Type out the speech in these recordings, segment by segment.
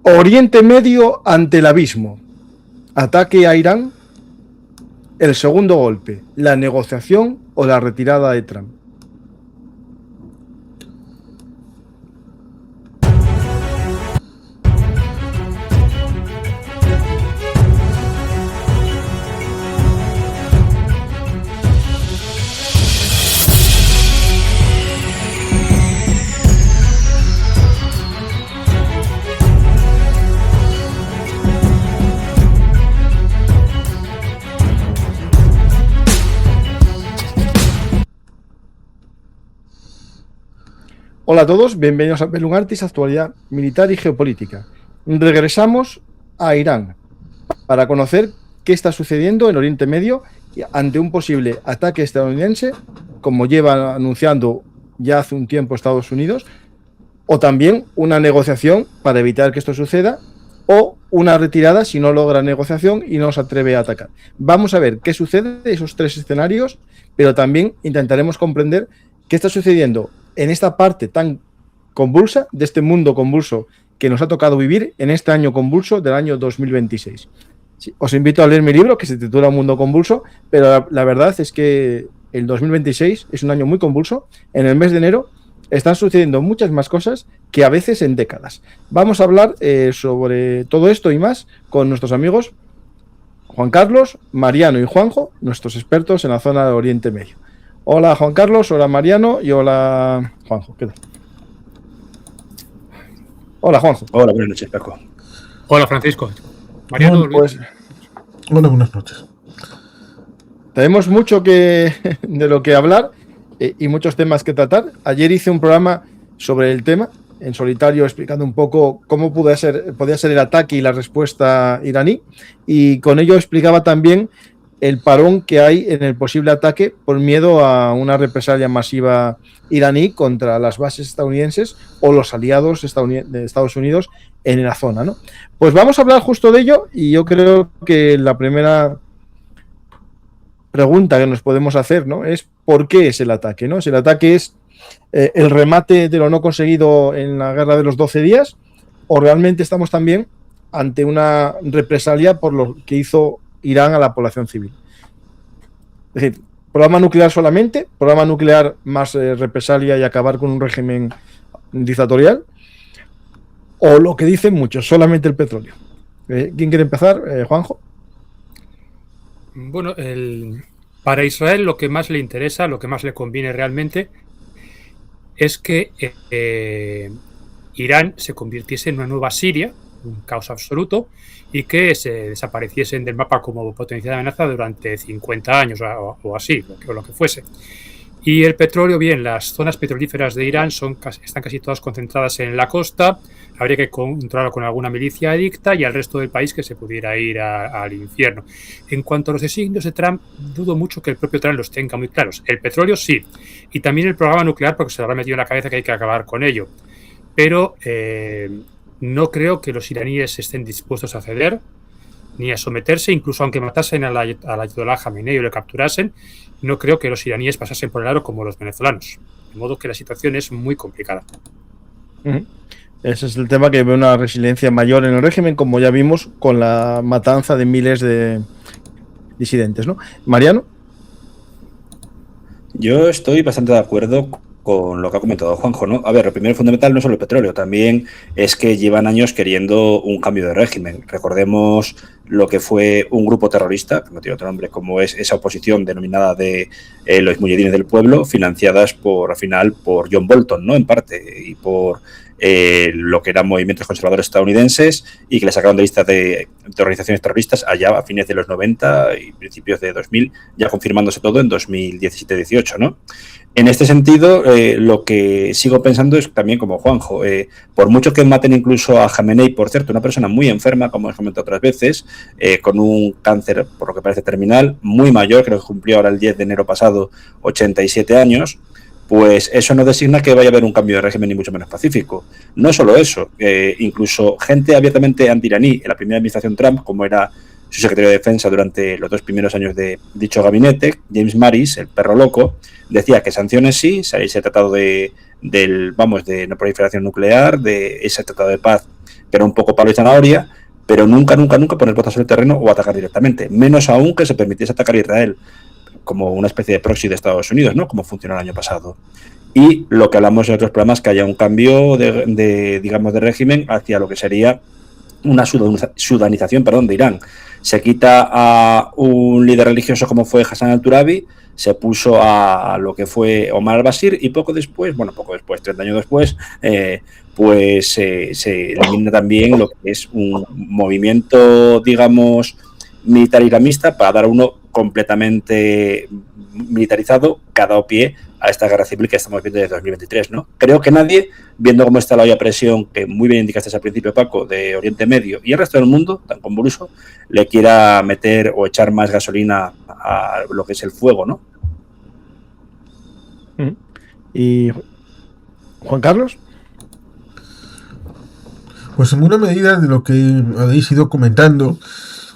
Oriente Medio ante el abismo. Ataque a Irán. El segundo golpe. La negociación o la retirada de Trump. Hola a todos, bienvenidos a Bellum Artis, actualidad militar y geopolítica. Regresamos a Irán para conocer qué está sucediendo en Oriente Medio ante un posible ataque estadounidense, como lleva anunciando ya hace un tiempo Estados Unidos, o también una negociación para evitar que esto suceda, o una retirada si no logra negociación y no se atreve a atacar. Vamos a ver qué sucede en esos tres escenarios, pero también intentaremos comprender qué está sucediendo en esta parte tan convulsa, de este mundo convulso que nos ha tocado vivir en este año convulso del año 2026. Sí, os invito a leer mi libro, que se titula Mundo Convulso, pero la verdad es que el 2026 es un año muy convulso. En el mes de enero están sucediendo muchas más cosas que a veces en décadas. Vamos a hablar sobre todo esto y más con nuestros amigos Juan Carlos, Mariano y Juanjo, nuestros expertos en la zona de Oriente Medio. Hola Juan Carlos, hola Mariano y hola Juanjo. ¿Qué tal? Hola Juanjo. Hola, buenas noches, Paco. Hola Francisco. Mariano, bueno, pues, hola, buenas noches. Tenemos mucho de lo que hablar y muchos temas que tratar. Ayer hice un programa sobre el tema, en solitario, explicando un poco cómo podía ser el ataque y la respuesta iraní, y con ello explicaba también el parón que hay en el posible ataque por miedo a una represalia masiva iraní contra las bases estadounidenses o los aliados de Estados Unidos en la zona, ¿no? Pues vamos a hablar justo de ello, y yo creo que la primera pregunta que nos podemos hacer, ¿no?, es ¿por qué es el ataque?, ¿no? Si el ataque es el remate de lo no conseguido en la guerra de los 12 días, o realmente estamos también ante una represalia por lo que hizo Irán a la población civil. Es decir, programa nuclear solamente, programa nuclear más represalia y acabar con un régimen dictatorial, o lo que dicen muchos, solamente el petróleo. ¿Quién quiere empezar? Juanjo. Bueno, para Israel lo que más le interesa, lo que más le conviene realmente, es que Irán se convirtiese en una nueva Siria, un caos absoluto, y que se desapareciesen del mapa como potencial amenaza durante 50 años o así, o lo que fuese. Y el petróleo, bien, las zonas petrolíferas de Irán están casi todas concentradas en la costa. Habría que controlarlo con alguna milicia adicta y al resto del país que se pudiera ir al infierno. En cuanto a los designios de Trump, dudo mucho que el propio Trump los tenga muy claros. El petróleo sí, y también el programa nuclear, porque se le habrá metido en la cabeza que hay que acabar con ello. Pero no creo que los iraníes estén dispuestos a ceder ni a someterse, incluso aunque matasen al Ayatollah Jamenei o le capturasen. No creo que los iraníes pasasen por el aro como los venezolanos. De modo que la situación es muy complicada. Ese es el tema, que ve una resiliencia mayor en el régimen, como ya vimos con la matanza de miles de disidentes, ¿no? Mariano. Yo estoy bastante de acuerdo con lo que ha comentado Juanjo, ¿no? A ver, lo primero fundamental no es solo el petróleo, también es que llevan años queriendo un cambio de régimen. Recordemos lo que fue un grupo terrorista, que no tiene otro nombre, como es esa oposición denominada de los Mujahidines del Pueblo, financiadas al final por John Bolton, ¿no?, en parte, y por lo que eran movimientos conservadores estadounidenses, y que le sacaron de lista de organizaciones terroristas allá a fines de los 90 y principios de 2000, ya confirmándose todo en 2017-18, ¿no? En este sentido, lo que sigo pensando es también como Juanjo, por mucho que maten incluso a Jamenei, por cierto, una persona muy enferma, como hemos comentado otras veces, con un cáncer, por lo que parece terminal, muy mayor, creo que cumplió ahora el 10 de enero pasado 87 años, pues eso no designa que vaya a haber un cambio de régimen ni mucho menos pacífico. No solo eso, incluso gente abiertamente anti-iraní en la primera administración Trump, como era su secretario de Defensa durante los 2 primeros años de dicho gabinete, James Mattis, el perro loco, decía que sanciones sí, ese tratado de no proliferación nuclear, de ese tratado de paz, que era un poco palo y zanahoria, pero nunca poner botas sobre el terreno o atacar directamente, menos aún que se permitiese atacar a Israel como una especie de proxy de Estados Unidos, ¿no? Como funcionó el año pasado. Y lo que hablamos en otros programas, que haya un cambio digamos, de régimen hacia lo que sería una sudanización, de Irán. Se quita a un líder religioso como fue Hassan al-Turabi, se puso a lo que fue Omar al-Bashir y poco después, 30 años después, pues se elimina también lo que es un movimiento, digamos, militar islamista para dar uno completamente militarizado que ha dado pie a esta guerra civil que estamos viendo desde 2023, ¿no? Creo que nadie, viendo cómo está la olla a presión, que muy bien indicaste al principio, Paco, de Oriente Medio y el resto del mundo, tan convulso, le quiera meter o echar más gasolina a lo que es el fuego, ¿no? ¿Y Juan Carlos? Pues en buena medida de lo que habéis ido comentando,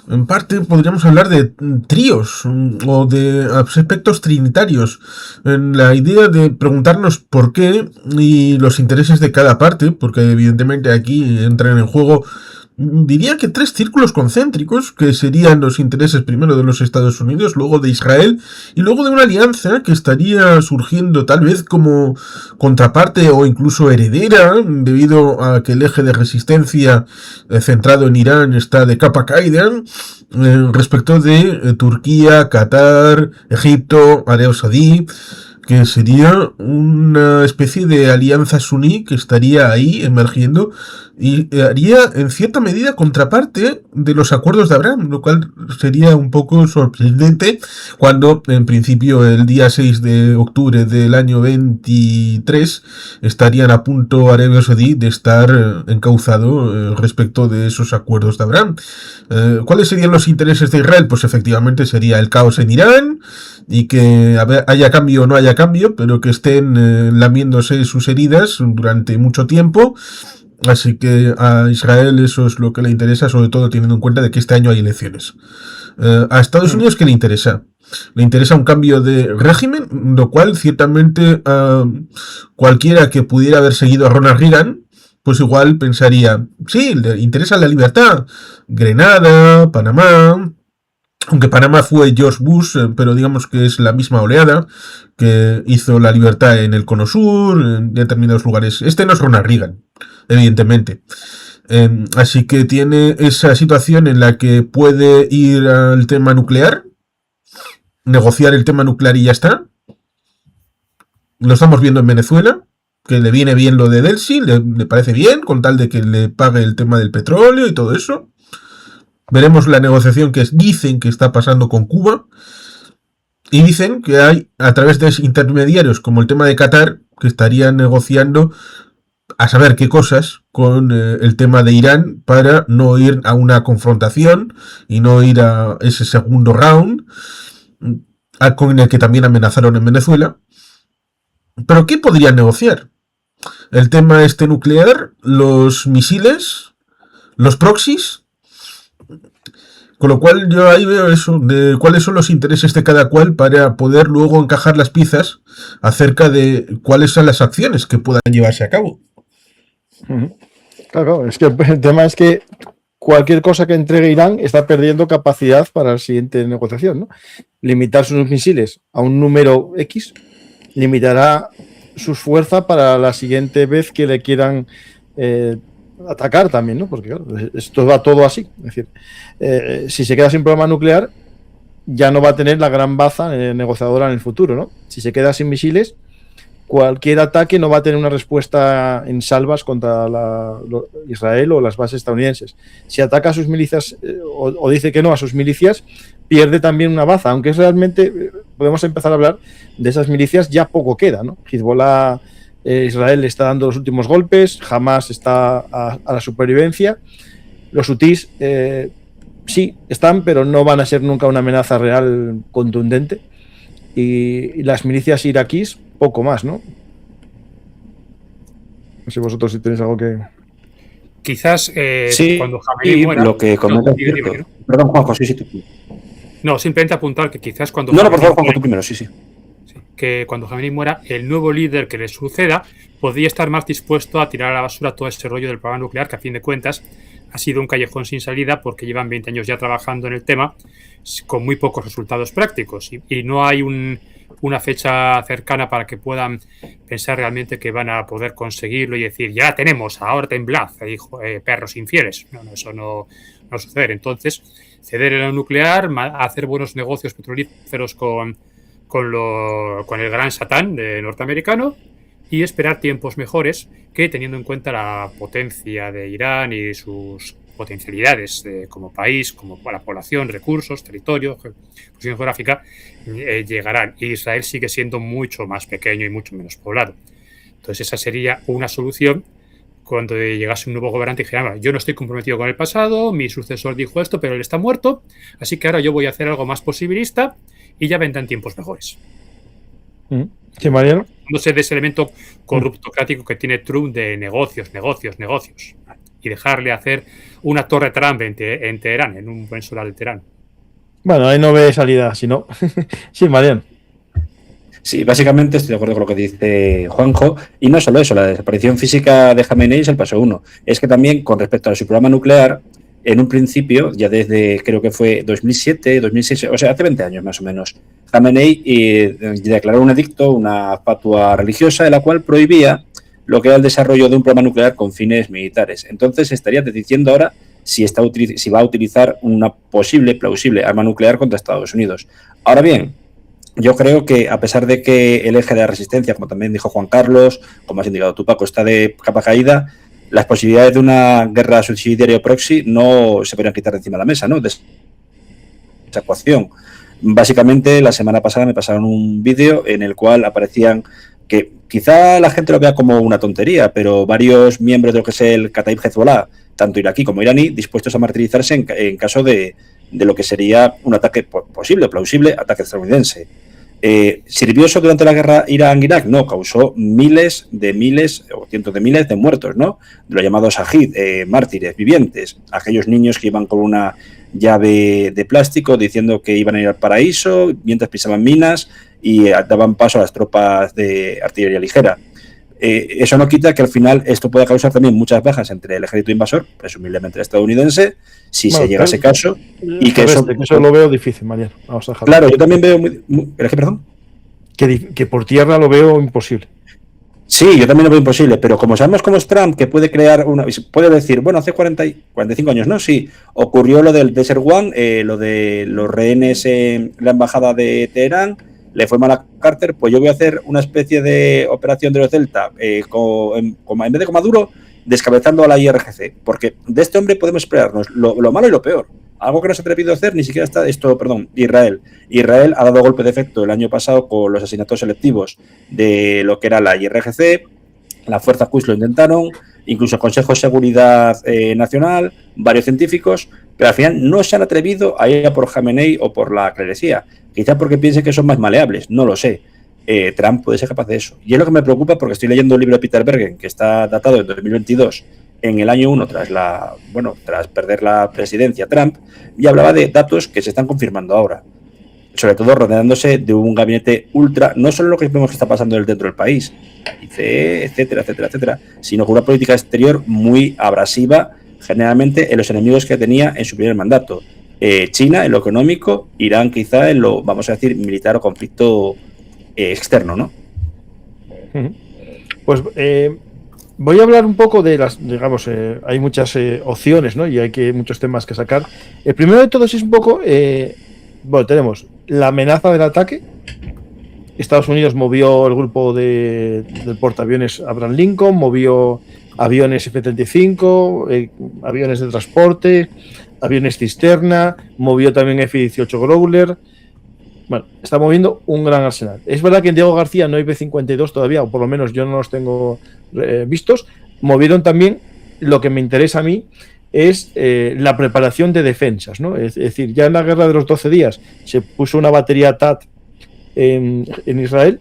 en parte podríamos hablar de tríos o de aspectos trinitarios, en la idea de preguntarnos por qué y los intereses de cada parte, porque evidentemente aquí entran en juego, diría que 3 círculos concéntricos, que serían los intereses primero de los Estados Unidos, luego de Israel, y luego de una alianza que estaría surgiendo tal vez como contraparte o incluso heredera, debido a que el eje de resistencia centrado en Irán está de capa caída, respecto de Turquía, Qatar, Egipto, Arabia Saudí, que sería una especie de alianza suní que estaría ahí emergiendo y haría en cierta medida contraparte de los acuerdos de Abraham, lo cual sería un poco sorprendente cuando en principio el día 6 de octubre del año 23 estarían a punto Arabia Saudí de estar encauzado respecto de esos acuerdos de Abraham. ¿Cuáles serían los intereses de Israel? Pues efectivamente sería el caos en Irán y que haya cambio o no haya cambio, pero que estén lamiéndose sus heridas durante mucho tiempo. Así que a Israel eso es lo que le interesa, sobre todo teniendo en cuenta de que este año hay elecciones. A Estados Unidos, ¿qué le interesa? Le interesa un cambio de régimen, lo cual ciertamente cualquiera que pudiera haber seguido a Ronald Reagan, pues igual pensaría, sí, le interesa la libertad. Grenada, Panamá, aunque Panamá fue George Bush, pero digamos que es la misma oleada que hizo la libertad en el Cono Sur, en determinados lugares. Este no es Ronald Reagan, evidentemente. Así que tiene esa situación en la que puede ir al tema nuclear, negociar el tema nuclear y ya está. Lo estamos viendo en Venezuela, que le viene bien lo de Delcy, le parece bien, con tal de que le pague el tema del petróleo y todo eso. Veremos la negociación que dicen que está pasando con Cuba. Y dicen que hay, a través de intermediarios como el tema de Qatar, que estarían negociando a saber qué cosas con el tema de Irán para no ir a una confrontación y no ir a ese segundo round, con el que también amenazaron en Venezuela. ¿Pero qué podrían negociar? El tema nuclear, los misiles, los proxies. Con lo cual yo ahí veo eso, de cuáles son los intereses de cada cual para poder luego encajar las piezas acerca de cuáles son las acciones que puedan llevarse a cabo. Claro, es que el tema es que cualquier cosa que entregue Irán está perdiendo capacidad para la siguiente negociación, ¿no? Limitar sus misiles a un número X limitará sus fuerzas para la siguiente vez que le quieran atacar también, ¿no? Porque claro, esto va todo así. Es decir, si se queda sin programa nuclear, ya no va a tener la gran baza negociadora en el futuro, ¿no? Si se queda sin misiles, cualquier ataque no va a tener una respuesta en salvas contra Israel o las bases estadounidenses. Si ataca a sus milicias o dice que no a sus milicias, pierde también una baza, aunque es realmente, podemos empezar a hablar de esas milicias, ya poco queda, ¿no? Hezbollah, Israel está dando los últimos golpes, Hamas está a la supervivencia, los hutís sí están, pero no van a ser nunca una amenaza real contundente, y las milicias iraquíes poco más, ¿no? No sé vosotros si tenéis algo que... Quizás sí, cuando Jamenei muera... Lo que comenta... ¿no? Perdón, Juanjo, sí, tú. No, simplemente apuntar que quizás cuando... No, por favor, Juanjo, tú primero, sí. que cuando Jamenei muera, el nuevo líder que le suceda podría estar más dispuesto a tirar a la basura todo ese rollo del programa nuclear, que a fin de cuentas ha sido un callejón sin salida porque llevan 20 años ya trabajando en el tema con muy pocos resultados prácticos y no hay una fecha cercana para que puedan pensar realmente que van a poder conseguirlo y decir, ya tenemos, ahora temblad, perros infieles. No, eso no sucede. Entonces, ceder en lo nuclear, hacer buenos negocios petrolíferos con el gran Satán norteamericano y esperar tiempos mejores que, teniendo en cuenta la potencia de Irán y sus potencialidades como país, como la población, recursos, territorio, posición geográfica, llegarán. Y Israel sigue siendo mucho más pequeño y mucho menos poblado. Entonces esa sería una solución cuando llegase un nuevo gobernante y dijera, yo no estoy comprometido con el pasado, mi sucesor dijo esto, pero él está muerto, así que ahora yo voy a hacer algo más posibilista y ya vendrán tiempos mejores. Sí, Mariano. No sé de ese elemento corruptocrático que tiene Trump de negocios, y dejarle hacer una torre Trump en Teherán, en un buen solar de Teherán. Bueno, ahí no ve salida, si no. Sí, Mariano. Sí, básicamente estoy de acuerdo con lo que dice Juanjo, y no solo eso, la desaparición física de Jamenei es el paso 1, es que también con respecto a su programa nuclear, en un principio, ya desde creo que fue 2007, 2006, o sea, hace 20 años más o menos, Jamenei declaró un edicto, una fatua religiosa, en la cual prohibía lo que era el desarrollo de un programa nuclear con fines militares. Entonces estaría diciendo ahora si va a utilizar una plausible arma nuclear contra Estados Unidos. Ahora bien, yo creo que a pesar de que el eje de la resistencia, como también dijo Juan Carlos, como has indicado tú, Paco, está de capa caída, las posibilidades de una guerra subsidiaria o proxy no se podrían quitar de encima de la mesa, ¿no? De esa ecuación. Básicamente, la semana pasada me pasaron un vídeo en el cual aparecían que quizá la gente lo vea como una tontería, pero varios miembros de lo que es el Kataib Hezbollah, tanto iraquí como iraní, dispuestos a martirizarse en caso de lo que sería un ataque plausible ataque estadounidense. ¿Sirvió eso durante la guerra Irán-Irak? No, causó miles o cientos de miles de muertos, ¿no? De los llamados shahid, mártires vivientes, aquellos niños que iban con una llave de plástico diciendo que iban a ir al paraíso mientras pisaban minas y daban paso a las tropas de artillería ligera. Eso no quita que al final esto pueda causar también muchas bajas entre el ejército invasor, presumiblemente el estadounidense, si se llega a ese caso. Y que eso lo veo difícil, Mariano. Vamos a dejarlo. Claro, yo también veo perdón. Que por tierra lo veo imposible. Sí, yo también lo veo imposible, pero como sabemos cómo es Trump, que puede crear puede decir, bueno, hace 45 años, ¿no? Sí, ocurrió lo del Desert One, lo de los rehenes en la embajada de Teherán, le fue mal a Carter, pues yo voy a hacer una especie de operación de los Delta, en vez de con Maduro, descabezando a la IRGC, porque de este hombre podemos esperarnos lo malo y lo peor. Algo que no se ha atrevido a hacer ni siquiera Israel. Israel ha dado golpe de efecto el año pasado con los asesinatos selectivos de lo que era la IRGC, las fuerzas Quds lo intentaron, incluso el Consejo de Seguridad Nacional, varios científicos, pero al final no se han atrevido a ir a por Jamenei o por la clerecía, quizá porque piensen que son más maleables, no lo sé. Trump puede ser capaz de eso. Y es lo que me preocupa porque estoy leyendo un libro de Peter Bergen que está datado en 2022, en el año 1 tras perder la presidencia Trump, y hablaba de datos que se están confirmando ahora, sobre todo rodeándose de un gabinete ultra, no solo lo que vemos que está pasando dentro del país, etcétera, sino con una política exterior muy abrasiva, generalmente en los enemigos que tenía en su primer mandato. China en lo económico, Irán quizá en lo, vamos a decir, militar o conflicto externo, ¿no? Pues voy a hablar un poco de las, digamos, hay muchas opciones, ¿no? Y hay muchos temas que sacar. El primero de todos es un poco, bueno, tenemos la amenaza del ataque. Estados Unidos movió el grupo del portaaviones Abraham Lincoln, movió aviones F-35, aviones de transporte, aviones cisterna, movió también F-18 Growler. Bueno, está moviendo un gran arsenal. Es verdad que en Diego García no hay B-52 todavía, o por lo menos yo no los tengo vistos. Movieron también, lo que me interesa a mí, es la preparación de defensas, ¿no? Es decir, ya en la guerra de los 12 días se puso una batería TAT en Israel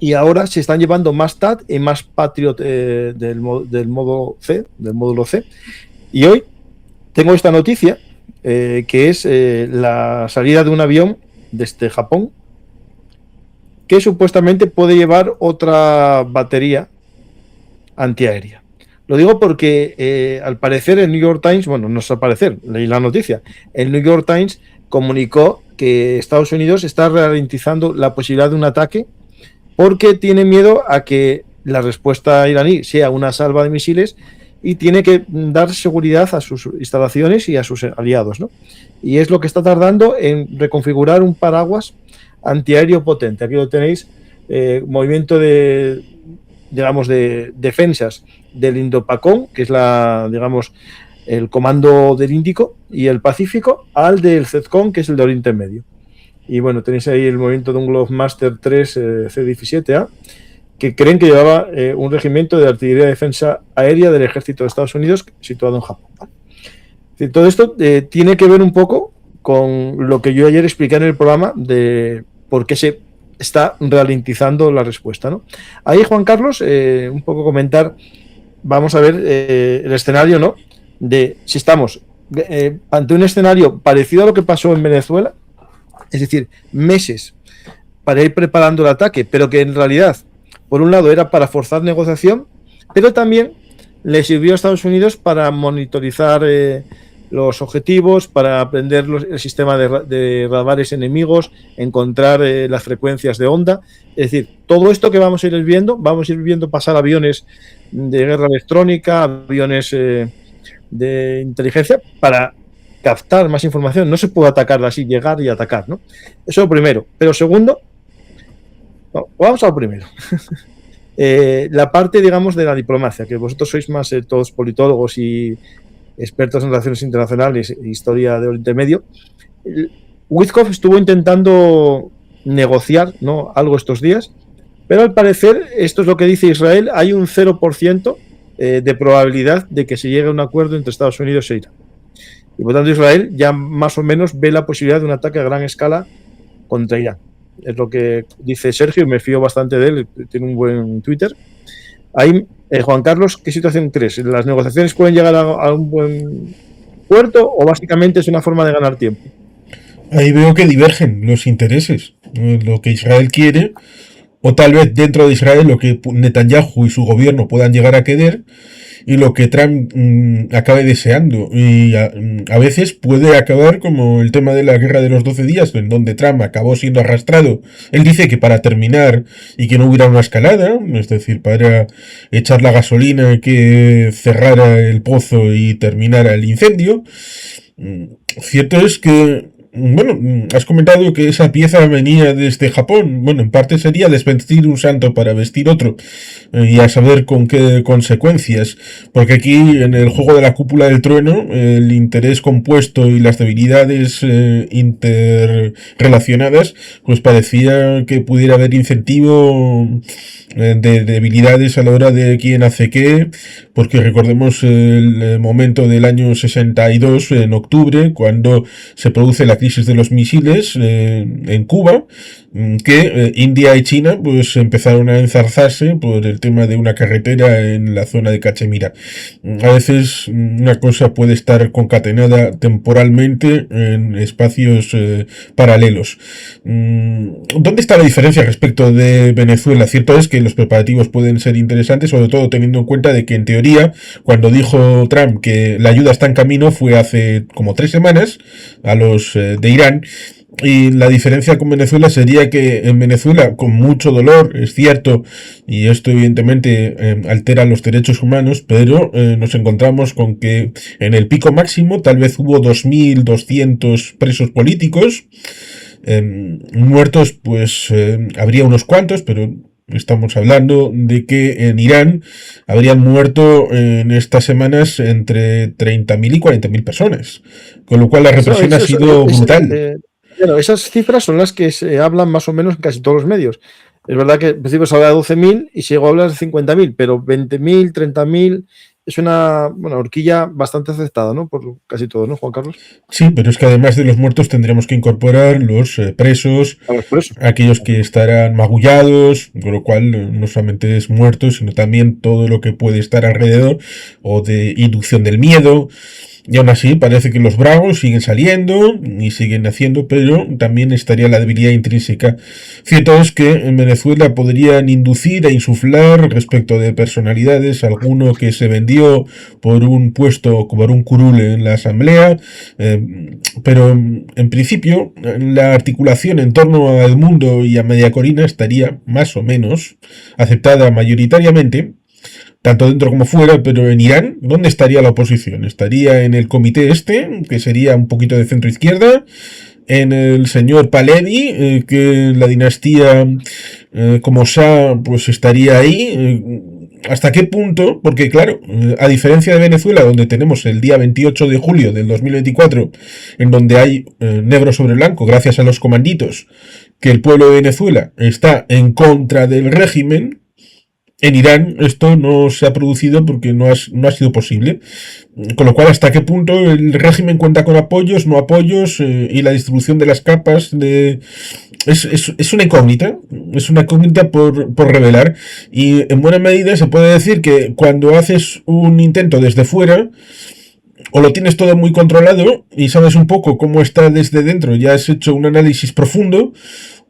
y ahora se están llevando más TAT y más Patriot del módulo C. Y hoy tengo esta noticia que es la salida de un avión desde Japón que supuestamente puede llevar otra batería antiaérea. Lo digo porque al parecer el New York Times, bueno, no es al parecer, leí la noticia, el New York Times comunicó que Estados Unidos está ralentizando la posibilidad de un ataque porque tiene miedo a que la respuesta iraní sea una salva de misiles y tiene que dar seguridad a sus instalaciones y a sus aliados, ¿no? Y es lo que está tardando en reconfigurar un paraguas antiaéreo potente. Aquí lo tenéis, movimiento de, digamos, de defensas del Indo-Pacón, que es el comando del Índico y el Pacífico, al del CETCON, que es el de Oriente Medio. Y bueno, tenéis ahí el movimiento de un Globemaster 3 C-17A, que creen que llevaba un regimiento de artillería de defensa aérea del ejército de Estados Unidos situado en Japón. ¿Vale? Todo esto tiene que ver un poco con lo que yo ayer expliqué en el programa de por qué se está ralentizando la respuesta, ¿no? Ahí, Juan Carlos, un poco comentar, vamos a ver el escenario, ¿no? De si estamos ante un escenario parecido a lo que pasó en Venezuela, es decir, meses para ir preparando el ataque, pero que en realidad, por un lado, era para forzar negociación, pero también le sirvió a Estados Unidos para monitorizar los objetivos, para aprender el sistema de radares enemigos, encontrar las frecuencias de onda. Es decir, todo esto que vamos a ir viendo pasar aviones de guerra electrónica, aviones de inteligencia, para captar más información. No se puede atacar así, llegar y atacar, ¿no? Eso es lo primero. Pero segundo, vamos a lo primero. La parte, digamos, de la diplomacia, que vosotros sois más todos politólogos y expertos en relaciones internacionales e historia de Oriente Medio. Witkoff estuvo intentando negociar, ¿no?, algo estos días, pero al parecer, esto es lo que dice Israel, hay un 0% de probabilidad de que se llegue a un acuerdo entre Estados Unidos e Irán. Y por tanto Israel ya más o menos ve la posibilidad de un ataque a gran escala contra Irán. Es lo que dice Sergio, y me fío bastante de él, tiene un buen Twitter. Ahí, Juan Carlos, ¿qué situación crees? ¿Las negociaciones pueden llegar a un buen puerto o básicamente es una forma de ganar tiempo? Ahí veo que divergen los intereses. Lo que Israel quiere, o tal vez dentro de Israel lo que Netanyahu y su gobierno puedan llegar a querer, y lo que Trump acabe deseando. Y a veces puede acabar como el tema de la guerra de los 12 días, en donde Trump acabó siendo arrastrado. Él dice que para terminar y que no hubiera una escalada, es decir, para echar la gasolina que cerrara el pozo y terminara el incendio. Cierto es que, bueno, has comentado que esa pieza venía desde Japón. Bueno, en parte sería desvestir un santo para vestir otro, y a saber con qué consecuencias, porque aquí en el juego de la cúpula del trueno el interés compuesto y las debilidades interrelacionadas, pues parecía que pudiera haber incentivo de debilidades a la hora de quién hace qué, porque recordemos el momento del año 62, en octubre, cuando se produce la crisis de los misiles en Cuba, que India y China pues empezaron a enzarzarse por el tema de una carretera en la zona de Cachemira. A veces una cosa puede estar concatenada temporalmente en espacios paralelos. ¿Dónde está la diferencia respecto de Venezuela? Cierto es que los preparativos pueden ser interesantes, sobre todo teniendo en cuenta de que en teoría, cuando dijo Trump que la ayuda está en camino, fue hace como 3 semanas a los de Irán. Y la diferencia con Venezuela sería que en Venezuela, con mucho dolor, es cierto, y esto evidentemente altera los derechos humanos, pero nos encontramos con que en el pico máximo tal vez hubo 2.200 presos políticos, muertos pues habría unos cuantos, pero estamos hablando de que en Irán habrían muerto en estas semanas entre 30.000 y 40.000 personas, con lo cual la represión ha sido brutal. Bueno, esas cifras son las que se hablan más o menos en casi todos los medios. Es verdad que al principio se habla de 12.000 y se llegó a hablar de 50.000, pero 20.000, 30.000 es una horquilla bastante aceptada, ¿no? Por casi todos, ¿no, Juan Carlos? Sí, pero es que además de los muertos tendríamos que incorporar los presos, aquellos que estarán magullados, con lo cual no solamente es muertos, sino también todo lo que puede estar alrededor, o de inducción del miedo. Y aún así parece que los bravos siguen saliendo y siguen haciendo, pero también estaría la debilidad intrínseca. Cierto es que en Venezuela podrían inducir e insuflar respecto de personalidades, alguno que se vendió por un puesto, por un curul en la asamblea, pero en principio la articulación en torno a Edmundo y a Media Corina estaría más o menos aceptada mayoritariamente, tanto dentro como fuera, pero en Irán, ¿dónde estaría la oposición? Estaría en el comité que sería un poquito de centro izquierda, en el señor Pahlavi, que la dinastía como Shah pues estaría ahí. ¿Hasta qué punto? Porque claro, a diferencia de Venezuela, donde tenemos el día 28 de julio del 2024, en donde hay negro sobre blanco, gracias a los comanditos, que el pueblo de Venezuela está en contra del régimen, en Irán esto no se ha producido porque no ha sido posible. Con lo cual, ¿hasta qué punto el régimen cuenta con apoyos, no apoyos y la distribución de las capas? Es una incógnita. Es una incógnita por revelar. Y en buena medida se puede decir que cuando haces un intento desde fuera, o lo tienes todo muy controlado y sabes un poco cómo está desde dentro, ya has hecho un análisis profundo,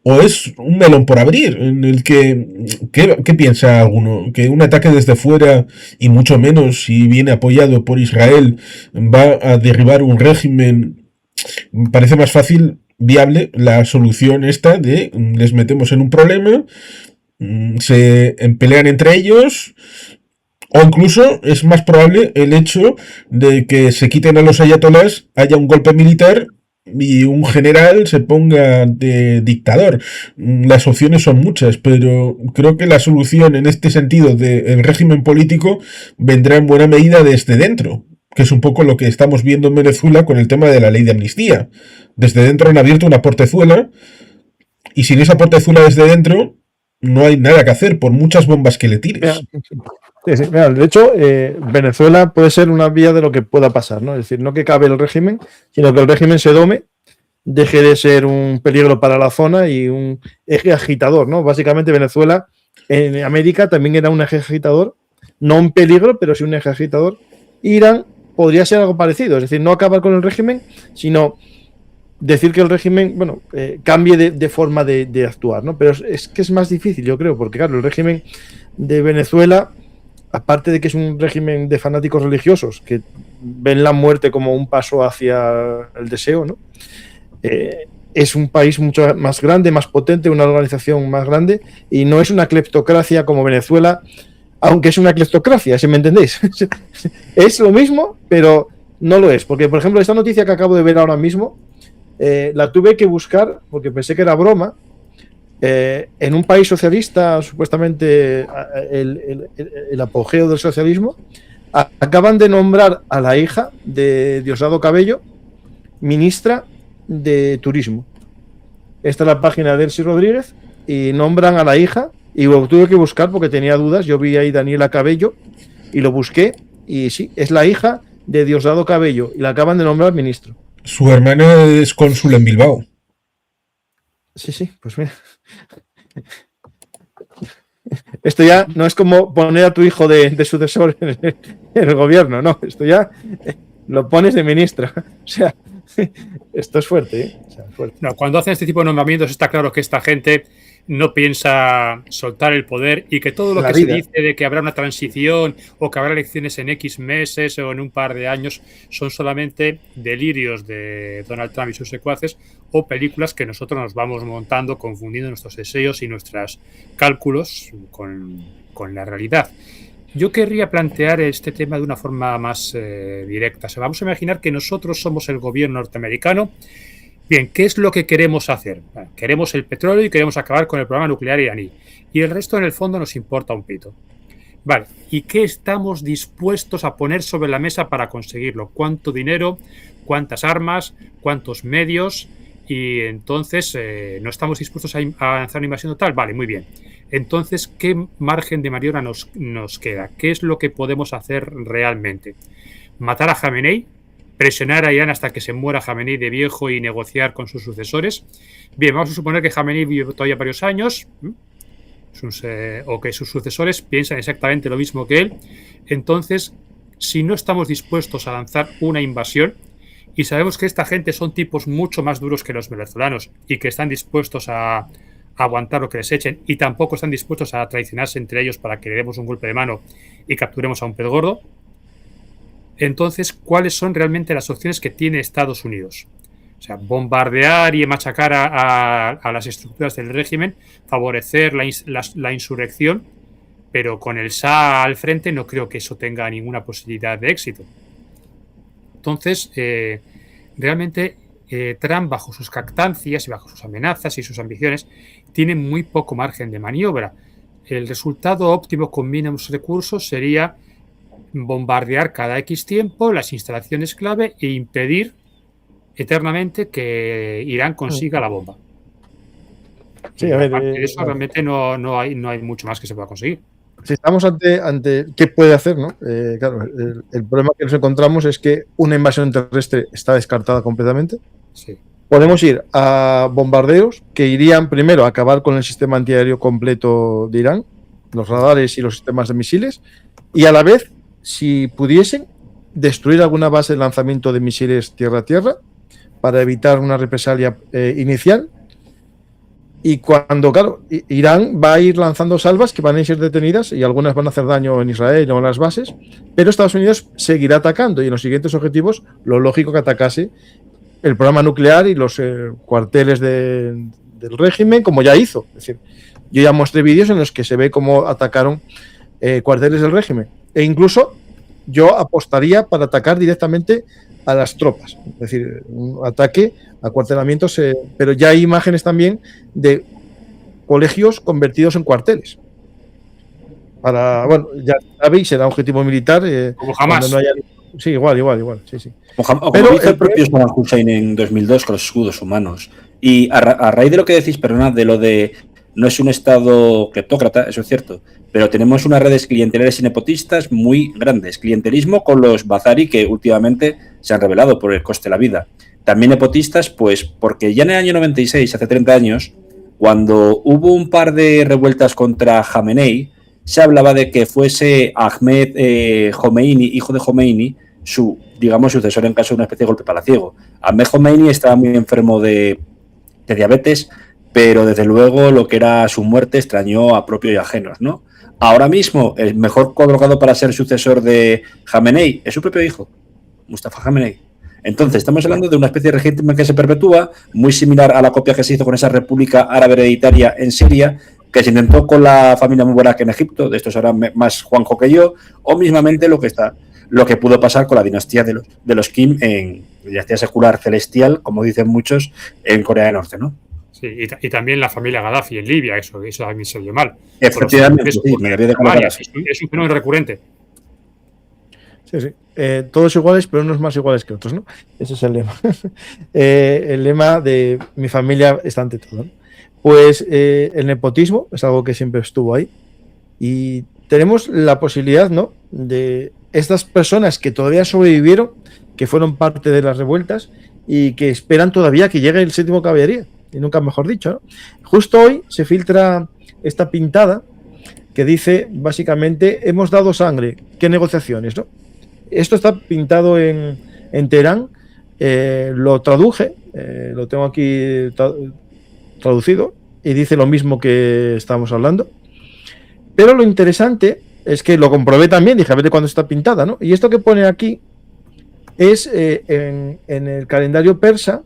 o es un melón por abrir, en el ¿qué piensa alguno? Que un ataque desde fuera, y mucho menos si viene apoyado por Israel, va a derribar un régimen. Parece más fácil, viable, la solución esta de les metemos en un problema, se pelean entre ellos, o incluso es más probable el hecho de que se quiten a los ayatolás, haya un golpe militar y un general se ponga de dictador. Las opciones son muchas, pero creo que la solución en este sentido del régimen político vendrá en buena medida desde dentro, que es un poco lo que estamos viendo en Venezuela con el tema de la ley de amnistía. Desde dentro han abierto una portezuela, y sin esa portezuela desde dentro no hay nada que hacer, por muchas bombas que le tires. Mira, de hecho, Venezuela puede ser una vía de lo que pueda pasar, ¿no? Es decir, no que cabe el régimen, sino que el régimen se dome, deje de ser un peligro para la zona y un eje agitador, ¿no? Básicamente Venezuela en América también era un eje agitador, no un peligro, pero sí un eje agitador. Irán podría ser algo parecido, es decir, no acabar con el régimen, sino decir que el régimen, bueno, cambie de forma de actuar, ¿no? Pero es que es más difícil, yo creo, porque claro, el régimen de Venezuela, aparte de que es un régimen de fanáticos religiosos que ven la muerte como un paso hacia el deseo, ¿no? Es un país mucho más grande, más potente, una organización más grande, y no es una cleptocracia como Venezuela, aunque es una cleptocracia, si me entendéis. Es lo mismo, pero no lo es, porque por ejemplo esta noticia que acabo de ver ahora mismo, la tuve que buscar porque pensé que era broma. En un país socialista, supuestamente el apogeo del socialismo, acaban de nombrar a la hija de Diosdado Cabello ministra de Turismo. Esta es la página de Elsie Rodríguez y nombran a la hija, y lo tuve que buscar porque tenía dudas. Yo vi ahí Daniela Cabello y lo busqué, y sí, es la hija de Diosdado Cabello y la acaban de nombrar ministro. Su hermana es cónsul en Bilbao. Sí, pues mira. Esto ya no es como poner a tu hijo de sucesor en el gobierno, no. Esto ya lo pones de ministro. O sea, esto es fuerte, ¿eh? O sea, fuerte. No, cuando hacen este tipo de nombramientos está claro que esta gente no piensa soltar el poder, y que todo lo que se dice de que habrá una transición o que habrá elecciones en X meses o en un par de años son solamente delirios de Donald Trump y sus secuaces, o películas que nosotros nos vamos montando confundiendo nuestros deseos y nuestros cálculos con la realidad. Yo querría plantear este tema de una forma más directa. O sea, vamos a imaginar que nosotros somos el gobierno norteamericano. Bien, ¿qué es lo que queremos hacer? Bueno, queremos el petróleo y queremos acabar con el programa nuclear iraní. Y el resto, en el fondo, nos importa un pito. Vale, ¿y qué estamos dispuestos a poner sobre la mesa para conseguirlo? ¿Cuánto dinero? ¿Cuántas armas? ¿Cuántos medios? Y entonces, ¿no estamos dispuestos a lanzar una invasión total? Vale, muy bien. Entonces, ¿qué margen de maniobra nos queda? ¿Qué es lo que podemos hacer realmente? ¿Matar a Jamenei? ¿Presionar a Irán hasta que se muera Jamenei de viejo y negociar con sus sucesores? Bien, vamos a suponer que Jamenei vive todavía varios años, o que sus sucesores piensan exactamente lo mismo que él. Entonces, si no estamos dispuestos a lanzar una invasión, y sabemos que esta gente son tipos mucho más duros que los venezolanos y que están dispuestos a aguantar lo que les echen y tampoco están dispuestos a traicionarse entre ellos para que le demos un golpe de mano y capturemos a un pez gordo, entonces, ¿cuáles son realmente las opciones que tiene Estados Unidos? O sea, bombardear y machacar a las estructuras del régimen, favorecer la insurrección, pero con el Shah al frente no creo que eso tenga ninguna posibilidad de éxito. Entonces, realmente Trump, bajo sus jactancias y bajo sus amenazas y sus ambiciones, tiene muy poco margen de maniobra. El resultado óptimo con mínimos recursos sería bombardear cada X tiempo las instalaciones clave e impedir eternamente que Irán consiga la bomba. Sí, a ver, de eso realmente no hay mucho más que se pueda conseguir. Si estamos ante qué puede hacer, ¿no? Claro, el problema que nos encontramos es que una invasión terrestre está descartada completamente. Sí. Podemos ir a bombardeos que irían primero a acabar con el sistema antiaéreo completo de Irán, los radares y los sistemas de misiles, y a la vez, si pudiesen, destruir alguna base de lanzamiento de misiles tierra-tierra para evitar una represalia inicial. Y cuando, claro, Irán va a ir lanzando salvas que van a ser detenidas y algunas van a hacer daño en Israel o en las bases, pero Estados Unidos seguirá atacando y en los siguientes objetivos lo lógico que atacase el programa nuclear y los cuarteles del régimen, como ya hizo. Es decir, yo ya mostré vídeos en los que se ve cómo atacaron cuarteles del régimen. E incluso yo apostaría para atacar directamente a las tropas. Es decir, un ataque a cuartelamientos, pero ya hay imágenes también de colegios convertidos en cuarteles. Bueno, ya sabéis, será objetivo militar. Como jamás. No haya... Sí, igual. Sí, sí. Como hizo el propio Saddam Hussein en 2002 con los escudos humanos. Y a raíz de lo que decís, perdona, de lo de no es un estado cleptócrata, eso es cierto, pero tenemos unas redes clientelares y nepotistas muy grandes. Clientelismo con los Bazari que últimamente se han revelado por el coste de la vida. También nepotistas, pues porque ya en el año 96, hace 30 años, cuando hubo un par de revueltas contra Jamenei, se hablaba de que fuese Ahmed Khomeini, hijo de Khomeini, su, digamos, sucesor en caso de una especie de golpe palaciego. Ahmed Khomeini estaba muy enfermo de diabetes, pero desde luego lo que era su muerte extrañó a propios y ajenos, ¿no? Ahora mismo, el mejor colocado para ser sucesor de Jamenei es su propio hijo, Mustafa Jamenei. Entonces, estamos hablando de una especie de régimen que se perpetúa, muy similar a la copia que se hizo con esa República Árabe Hereditaria en Siria, que se intentó con la familia Mubarak en Egipto, de estos sabrán más Juanjo que yo, o mismamente lo que pudo pasar con la dinastía de los Kim en dinastía secular celestial, como dicen muchos, en Corea del Norte, ¿no? Sí, y también la familia Gaddafi en Libia, eso también se oye mal. Efectivamente, sí, me había dejado es un fenómeno recurrente. Sí. Todos iguales, pero unos más iguales que otros, ¿no? Ese es el lema. El lema de mi familia está ante todo, ¿no? Pues el nepotismo es algo que siempre estuvo ahí y tenemos la posibilidad, ¿no?, de estas personas que todavía sobrevivieron, que fueron parte de las revueltas y que esperan todavía que llegue el séptimo caballería, y nunca mejor dicho, ¿no? Justo hoy se filtra esta pintada que dice básicamente: hemos dado sangre, ¿qué negociaciones, no? Esto está pintado en Teherán, lo traduje, lo tengo aquí traducido y dice lo mismo que estábamos hablando, pero lo interesante es que lo comprobé también, dije a ver de cuándo está pintada, ¿no? Y esto que pone aquí es en el calendario persa,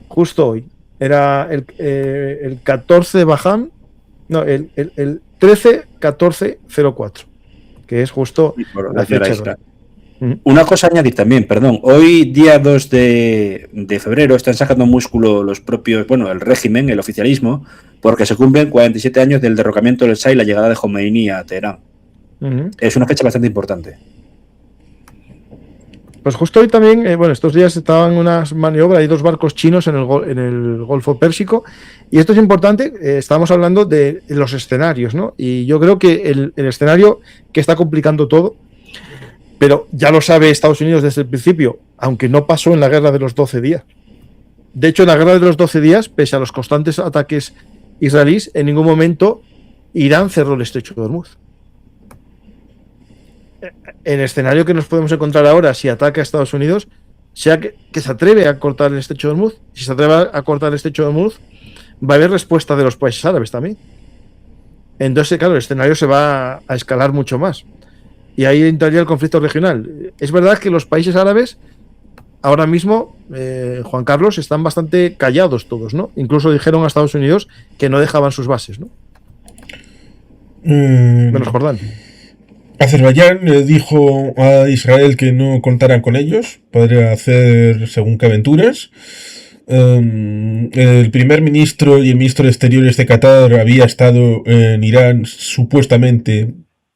justo hoy, era el 14 de Baham, no, el 13-14-04, que es justo la fecha. Una cosa a añadir también, perdón. Hoy, día 2 de febrero, están sacando músculo los propios, bueno, el régimen, el oficialismo, porque se cumplen 47 años del derrocamiento del Shah y la llegada de Khomeini a Teherán. Es una fecha bastante importante. Pues justo hoy también, estos días estaban unas maniobras, hay 2 barcos chinos en el Golfo Pérsico, y esto es importante, estamos hablando de los escenarios, ¿no? Y yo creo que el escenario que está complicando todo, pero ya lo sabe Estados Unidos desde el principio, aunque no pasó en la guerra de los 12 días. De hecho, en la guerra de los 12 días, pese a los constantes ataques israelíes, en ningún momento Irán cerró el estrecho de Hormuz. el escenario que nos podemos encontrar ahora, si ataca a Estados Unidos, sea que se atreve a cortar el estrecho de Hormuz. Si se atreve a cortar el estrecho de Hormuz, va a haber respuesta de los países árabes también. Entonces, claro, el escenario se va a escalar mucho más. Y ahí entraría el conflicto regional. Es verdad que los países árabes, ahora mismo, Juan Carlos, están bastante callados todos, ¿no? Incluso dijeron a Estados Unidos que no dejaban sus bases, ¿no? Menos Jordán. Azerbaiyán dijo a Israel que no contaran con ellos para hacer según qué aventuras. El primer ministro y el ministro de Exteriores de Qatar había estado en Irán supuestamente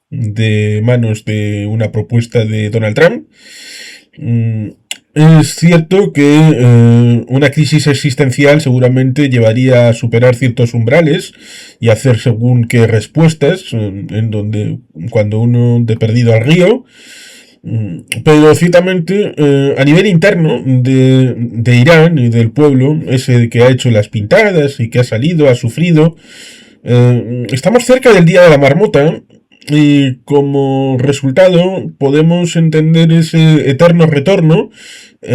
de manos de una propuesta de Donald Trump. Es cierto que una crisis existencial seguramente llevaría a superar ciertos umbrales y hacer según qué respuestas, en donde cuando uno de perdido al río. Pero ciertamente a nivel interno de Irán y del pueblo, ese que ha hecho las pintadas y que ha salido, ha sufrido, estamos cerca del día de la marmota. Y como resultado podemos entender ese eterno retorno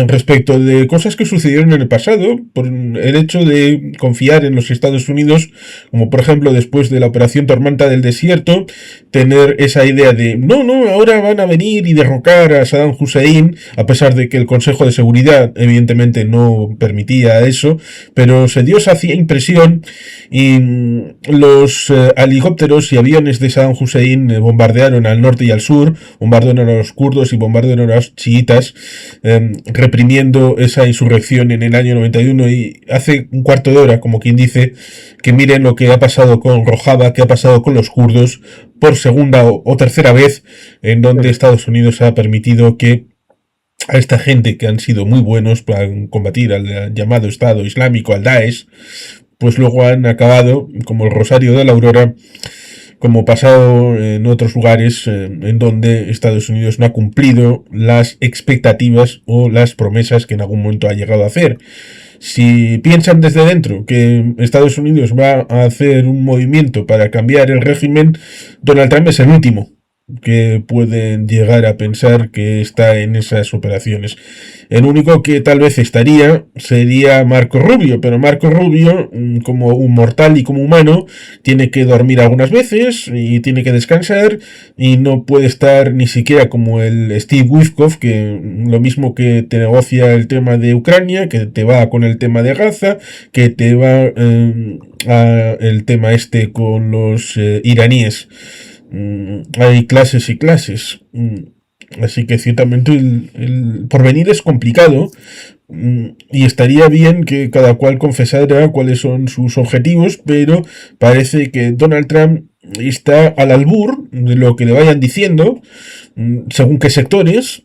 respecto de cosas que sucedieron en el pasado, por el hecho de confiar en los Estados Unidos, como por ejemplo después de la operación Tormenta del Desierto, tener esa idea de no, ahora van a venir y derrocar a Saddam Hussein, a pesar de que el Consejo de Seguridad evidentemente no permitía eso, pero se dio esa impresión y los helicópteros y aviones de Saddam Hussein bombardearon al norte y al sur, bombardearon a los kurdos y bombardearon a los chiitas, reprimiendo esa insurrección en el año 91, y hace un cuarto de hora, como quien dice, que miren lo que ha pasado con Rojava, que ha pasado con los kurdos, por segunda o tercera vez, en donde Estados Unidos ha permitido que a esta gente que han sido muy buenos para combatir al llamado Estado Islámico, al Daesh, pues luego han acabado como el Rosario de la Aurora, como pasado en otros lugares en donde Estados Unidos no ha cumplido las expectativas o las promesas que en algún momento ha llegado a hacer. Si piensan desde dentro que Estados Unidos va a hacer un movimiento para cambiar el régimen, Donald Trump es el último que pueden llegar a pensar que está en esas operaciones. El único que tal vez estaría sería Marco Rubio, pero Marco Rubio, como un mortal y como humano, tiene que dormir algunas veces y tiene que descansar, y no puede estar ni siquiera como el Steve Witkoff, que lo mismo que te negocia el tema de Ucrania, que te va con el tema de Gaza, que te va a el tema este con los iraníes. Hay clases y clases. Así que ciertamente el porvenir es complicado, y estaría bien que cada cual confesara cuáles son sus objetivos, pero parece que Donald Trump está al albur de lo que le vayan diciendo, según qué sectores.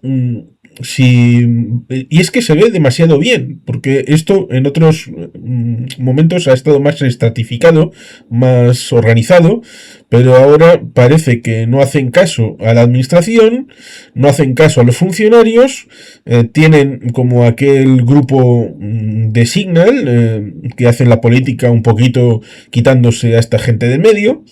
Y es que se ve demasiado bien, porque esto en otros momentos ha estado más estratificado, más organizado, pero ahora parece que no hacen caso a la administración, no hacen caso a los funcionarios, tienen como aquel grupo de Signal, que hacen la política un poquito quitándose a esta gente del medio,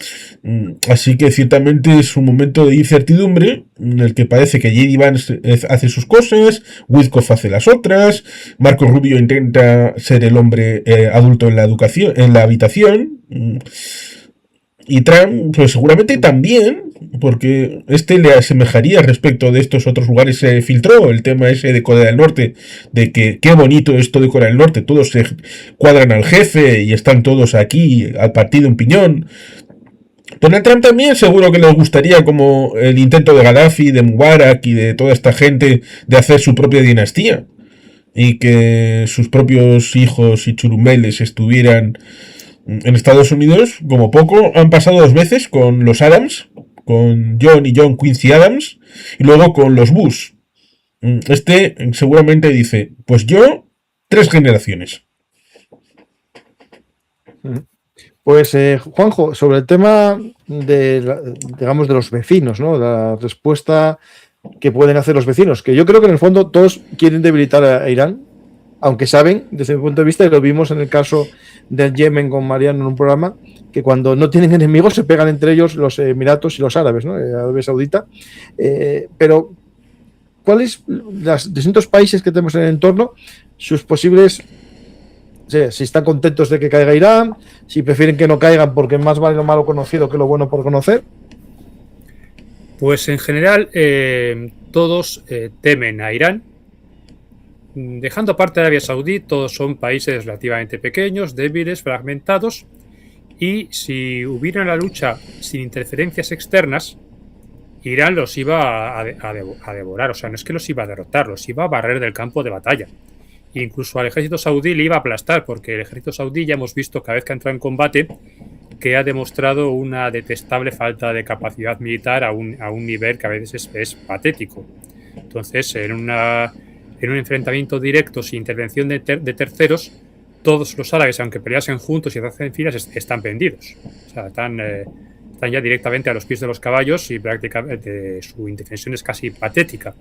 así que ciertamente es un momento de incertidumbre en el que parece que J.D. Vance hace sus cosas, Witkoff hace las otras, Marco Rubio intenta ser el hombre adulto en la educación, en la habitación, y Trump pues seguramente también, porque le asemejaría respecto de estos otros lugares. Se filtró el tema ese de Corea del Norte, de que qué bonito esto de Corea del Norte, todos se cuadran al jefe y están todos aquí al partido un piñón. Donald Trump también seguro que le gustaría, como el intento de Gaddafi, de Mubarak y de toda esta gente, de hacer su propia dinastía, y que sus propios hijos y churumbeles estuvieran en Estados Unidos. Como poco han pasado 2 veces con los Adams, con John y John Quincy Adams, y luego con los Bush. Seguramente dice, pues yo 3 generaciones. Pues Juanjo, sobre el tema digamos, de los vecinos, ¿no? La respuesta que pueden hacer los vecinos, que yo creo que en el fondo todos quieren debilitar a Irán, aunque saben, desde mi punto de vista, y lo vimos en el caso del Yemen con Mariano en un programa, que cuando no tienen enemigos se pegan entre ellos los Emiratos y los árabes, ¿no? Arabia Saudita. Pero, ¿cuáles los distintos países que tenemos en el entorno, sus posibles, si están contentos de que caiga Irán, si prefieren que no caigan porque más vale lo malo conocido que lo bueno por conocer? Pues en general todos temen a Irán. Dejando aparte de Arabia Saudí, todos son países relativamente pequeños, débiles, fragmentados, y si hubiera una lucha sin interferencias externas, Irán los iba a devorar. O sea, no es que los iba a derrotar, los iba a barrer del campo de batalla. Incluso al ejército saudí le iba a aplastar, porque el ejército saudí ya hemos visto cada vez que ha entrado en combate que ha demostrado una detestable falta de capacidad militar a un nivel que a veces es patético. Entonces, en un enfrentamiento directo sin intervención de terceros, todos los árabes, aunque peleasen juntos y hacen filas, están vendidos. O sea, están ya directamente a los pies de los caballos y prácticamente su indefensión es casi patética.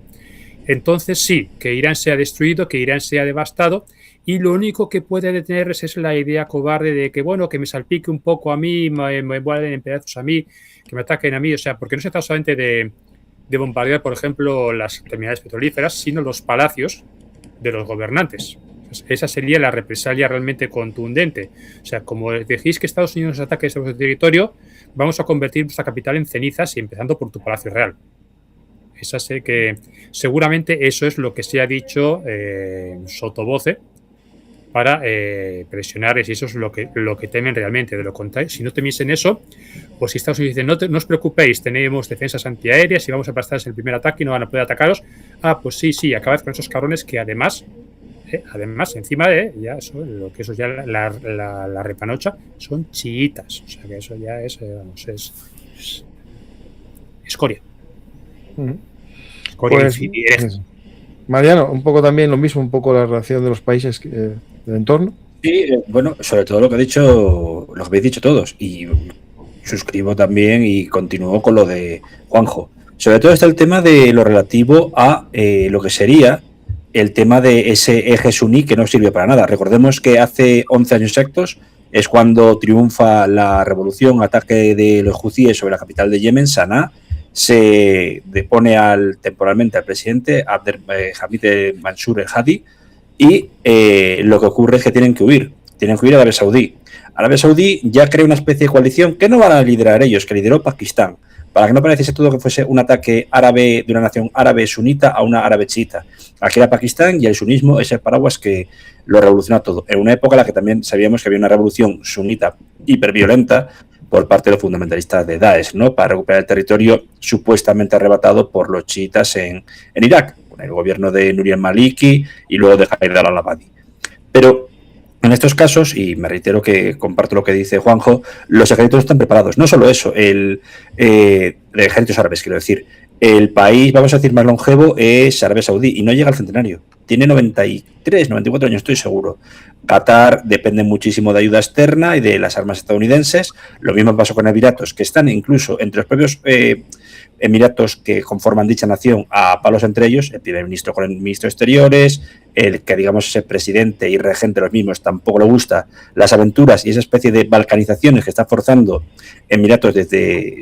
Entonces sí, que Irán sea destruido, que Irán sea devastado, y lo único que puede detenerles es la idea cobarde de que, bueno, que me salpique un poco a mí, me vuelven en pedazos a mí, que me ataquen a mí. O sea, porque no se trata solamente de bombardear, por ejemplo, las terminales petrolíferas, sino los palacios de los gobernantes. Esa sería la represalia realmente contundente. O sea, como decís que Estados Unidos nos ataque sobre su territorio, vamos a convertir nuestra capital en cenizas y empezando por tu palacio real. Esa sé que seguramente eso es lo que se ha dicho sottovoce para presionar, y eso es lo que temen realmente. De lo contrario, si no temiesen eso, pues si Estados Unidos dice no os preocupéis, tenemos defensas antiaéreas y vamos a aplastarles el primer ataque y no van a poder atacaros, pues sí, acabad con esos cabrones que además encima de ya eso, lo que eso ya la repanocha son chiitas. O sea que eso ya es escoria. Pues, Mariano, un poco también lo mismo, un poco la relación de los países del entorno. Sí, bueno, sobre todo lo que habéis dicho todos, y suscribo también y continúo con lo de Juanjo. Sobre todo está el tema de lo relativo a lo que sería el tema de ese eje suní que no sirve para nada. Recordemos que hace 11 años exactos es cuando triunfa la revolución, ataque de los hutíes sobre la capital de Yemen, Sanaa. Se depone temporalmente al presidente Hamid Mansur el-Hadi, y lo que ocurre es que tienen que huir a Arabia Saudí. Arabia Saudí ya crea una especie de coalición que no van a liderar ellos, que lideró Pakistán, para que no pareciese todo que fuese un ataque árabe de una nación árabe sunita a una árabe chiita. Aquí era Pakistán y el sunismo es el paraguas que lo revoluciona todo, en una época en la que también sabíamos que había una revolución sunita hiperviolenta por parte de los fundamentalistas de Daesh, ¿no? Para recuperar el territorio supuestamente arrebatado por los chiitas en Irak, con el gobierno de Nuri al-Maliki y luego de Haidar al-Abadi. Pero en estos casos, y me reitero que comparto lo que dice Juanjo, los ejércitos están preparados. No solo eso, el ejércitos árabes, quiero decir, el país, vamos a decir, más longevo es Arabia Saudí y no llega al centenario. Tiene 93, 94 años, estoy seguro. Qatar depende muchísimo de ayuda externa y de las armas estadounidenses. Lo mismo pasó con Emiratos, que están incluso entre los propios Emiratos que conforman dicha nación a palos entre ellos, el primer ministro con el ministro de Exteriores, el que digamos es el presidente y regente de los mismos tampoco le gusta las aventuras y esa especie de balcanizaciones que está forzando Emiratos desde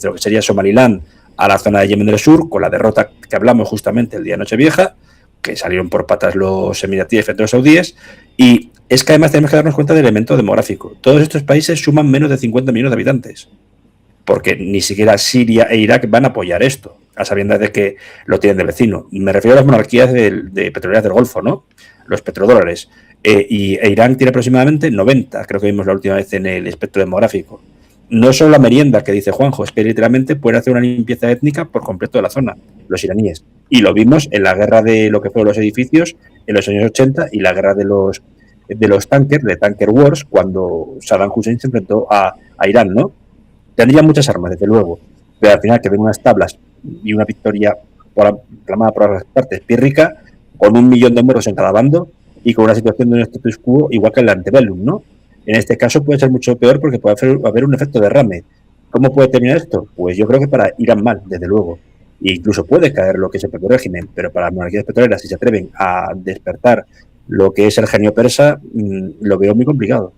lo que sería Somaliland a la zona de Yemen del Sur, con la derrota que hablamos justamente el día de Nochevieja, que salieron por patas los emiratíes frente a los saudíes. Y es que además tenemos que darnos cuenta del elemento demográfico. Todos estos países suman menos de 50 millones de habitantes, porque ni siquiera Siria e Irak van a apoyar esto, a sabiendas de que lo tienen de vecino. Me refiero a las monarquías de petroleras del Golfo, ¿no? Los petrodólares. E Irán tiene aproximadamente 90, creo que vimos la última vez en el espectro demográfico. No solo la merienda que dice Juanjo, es que literalmente pueden hacer una limpieza étnica por completo de la zona, los iraníes. Y lo vimos en la guerra de lo que fueron los edificios en los años 80 y la guerra de los tankers, de Tanker Wars, cuando Saddam Hussein se enfrentó a Irán, ¿no? Tendrían muchas armas, desde luego, pero al final que ven unas tablas y una victoria reclamada por las partes pírrica, con 1 millón de muertos en cada bando y con una situación de un status quo igual que el antebellum, ¿no? En este caso puede ser mucho peor porque puede haber un efecto derrame. ¿Cómo puede terminar esto? Pues yo creo que para Irán mal, desde luego. E incluso puede caer lo que es el propio régimen, pero para las monarquías petroleras, si se atreven a despertar lo que es el genio persa, lo veo muy complicado.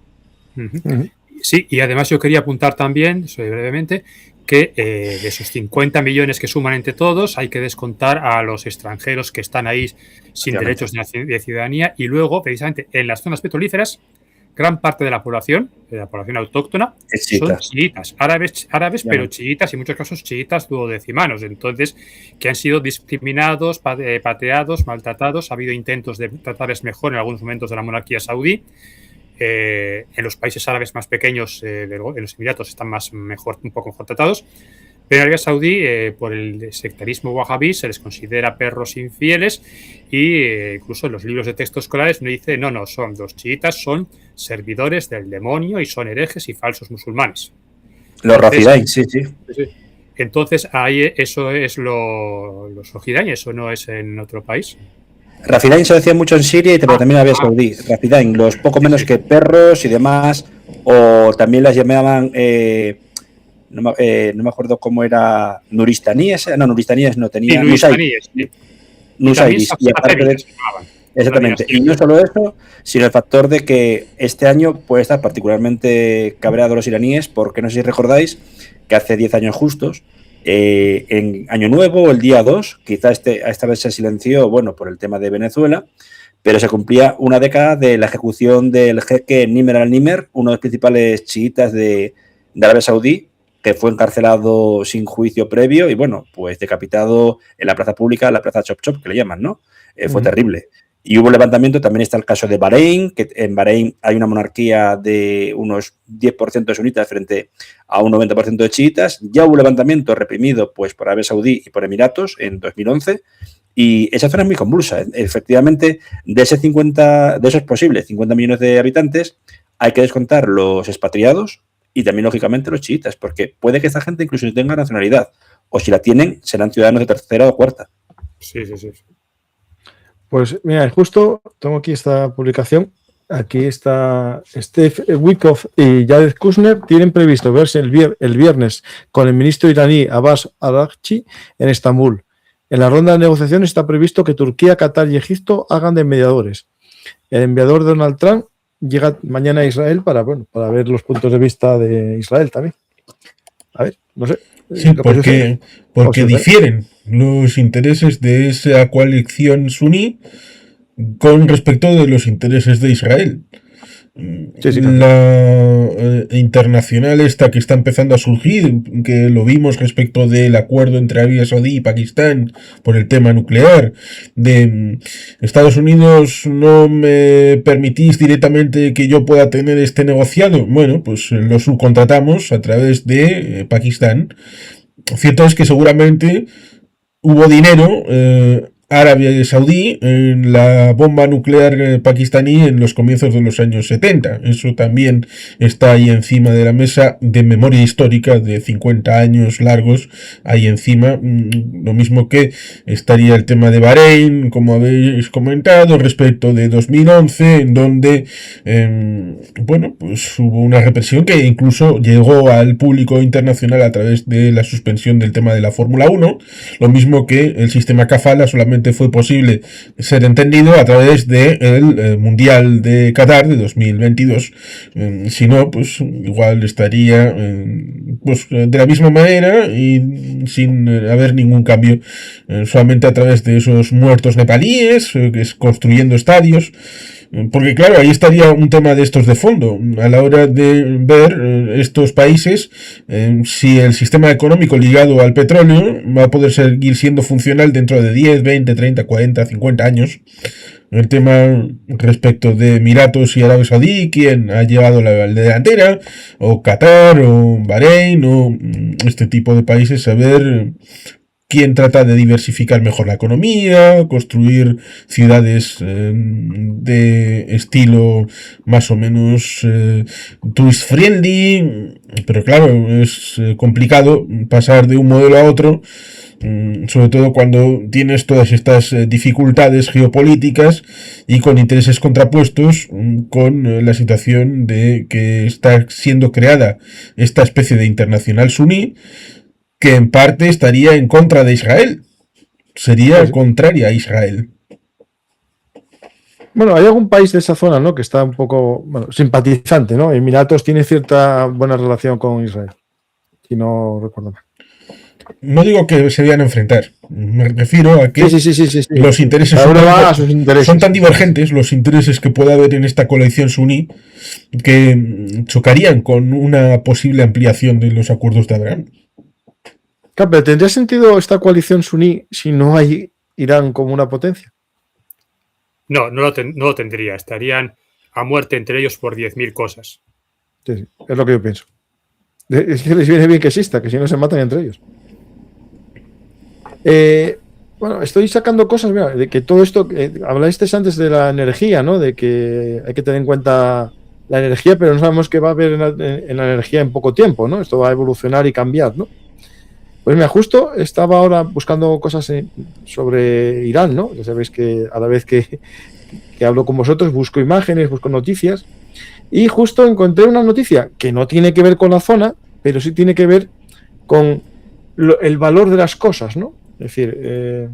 Sí, y además yo quería apuntar también, brevemente, que de esos 50 millones que suman entre todos hay que descontar a los extranjeros que están ahí sin derechos de ciudadanía, y luego, precisamente, en las zonas petrolíferas, gran parte de la población autóctona, son chiitas, árabes, pero chiitas, y en muchos casos chiitas duodecimanos, entonces, que han sido discriminados, pateados, maltratados. Ha habido intentos de tratarles mejor en algunos momentos de la monarquía saudí. En los países árabes más pequeños, en los Emiratos, están un poco mejor tratados. Pero en Arabia Saudí, por el sectarismo wahabí, se les considera perros infieles, y incluso en los libros de texto escolares no dice, no, son los chiitas, son servidores del demonio y son herejes y falsos musulmanes. Los Rafidain, sí. Entonces, ahí eso es los Rafidain, eso no es en otro país. Rafidain se decía mucho en Siria, pero también en Arabia Saudí. Rafidain, los poco menos que perros y demás, o también las llamaban... no me acuerdo cómo era, nuristaníes, no tenía nusayríes. Y aparte de, exactamente, y no solo eso, sino el factor de que este año puede estar particularmente cabreado los iraníes, porque no sé si recordáis que hace 10 años justos, en Año Nuevo, el día 2, quizá esta vez se silenció, por el tema de Venezuela, pero se cumplía una década de la ejecución del jeque Nimer al-Nimer, uno de los principales chiitas de Arabia Saudí, que fue encarcelado sin juicio previo y, pues decapitado en la plaza pública, la plaza Chop Chop, que le llaman, ¿no? Fue terrible. Y hubo levantamiento, también está el caso de Bahrein, que en Bahrein hay una monarquía de unos 10% de sunitas frente a un 90% de chiitas. Ya hubo levantamiento reprimido, pues, por Arabia Saudí y por Emiratos en 2011, y esa zona es muy convulsa. Efectivamente, de esos posibles 50 millones de habitantes, hay que descontar los expatriados y también, lógicamente, los chiitas, porque puede que esta gente incluso no tenga nacionalidad, o si la tienen, serán ciudadanos de tercera o cuarta. Sí. Pues mira, justo tengo aquí esta publicación. Aquí está Steve Witkoff y Jared Kushner. Tienen previsto verse el viernes con el ministro iraní Abbas Araghchi en Estambul. En la ronda de negociación está previsto que Turquía, Qatar y Egipto hagan de mediadores. El enviador Donald Trump llega mañana a Israel para ver los puntos de vista de Israel también. A ver, no sé. Sí, porque difieren los intereses de esa coalición suní con respecto de los intereses de Israel. Sí, la internacional esta que está empezando a surgir, que lo vimos respecto del acuerdo entre Arabia Saudí y Pakistán por el tema nuclear, de Estados Unidos, no me permitís directamente que yo pueda tener este negociado, pues lo subcontratamos a través de Pakistán. Cierto es que seguramente hubo dinero Arabia Saudí en la bomba nuclear pakistaní en los comienzos de los años 70. Eso también está ahí encima de la mesa de memoria histórica de 50 años largos, ahí encima. Lo mismo que estaría el tema de Bahrein, como habéis comentado, respecto de 2011, en donde pues hubo una represión que incluso llegó al público internacional a través de la suspensión del tema de la Fórmula 1, lo mismo que el sistema Kafala solamente fue posible ser entendido a través del Mundial de Qatar de 2022. Si no, pues igual estaría de la misma manera y sin haber ningún cambio, solamente a través de esos muertos nepalíes, construyendo estadios. Porque claro, ahí estaría un tema de estos de fondo, a la hora de ver estos países, si el sistema económico ligado al petróleo va a poder seguir siendo funcional dentro de 10, 20, 30, 40, 50 años. El tema respecto de Emiratos y Arabia Saudí, quién ha llevado la delantera, o Qatar, o Bahrein, o este tipo de países, a ver quién trata de diversificar mejor la economía, construir ciudades de estilo más o menos tourist friendly, pero claro, es complicado pasar de un modelo a otro, sobre todo cuando tienes todas estas dificultades geopolíticas y con intereses contrapuestos con la situación de que está siendo creada esta especie de internacional suní, que en parte estaría en contra de Israel, sería contraria a Israel. Bueno, hay algún país de esa zona, ¿no? Que está un poco, bueno, simpatizante, ¿no? Emiratos tiene cierta buena relación con Israel, si no recuerdo mal. No digo que se vayan a enfrentar, me refiero a que Sí. los intereses Cada uno va a sus intereses. son tan divergentes, los intereses que puede haber en esta coalición suní, que chocarían con una posible ampliación de los acuerdos de Abraham. Claro, pero ¿tendría sentido esta coalición suní si no hay Irán como una potencia? No lo tendría. Estarían a muerte entre ellos por 10.000 cosas. Sí, es lo que yo pienso. Es que les viene bien que exista, que si no se matan entre ellos. Bueno, estoy sacando cosas, mira, de que todo esto, hablasteis antes de la energía, ¿no? De que hay que tener en cuenta la energía, pero no sabemos qué va a haber en la energía en poco tiempo, ¿no? Esto va a evolucionar y cambiar, ¿no? Pues mira, justo estaba ahora buscando cosas sobre Irán, ¿no? Ya sabéis que a la vez que hablo con vosotros busco imágenes, busco noticias, y justo encontré una noticia que no tiene que ver con la zona, pero sí tiene que ver con el valor de las cosas, ¿no? Es decir,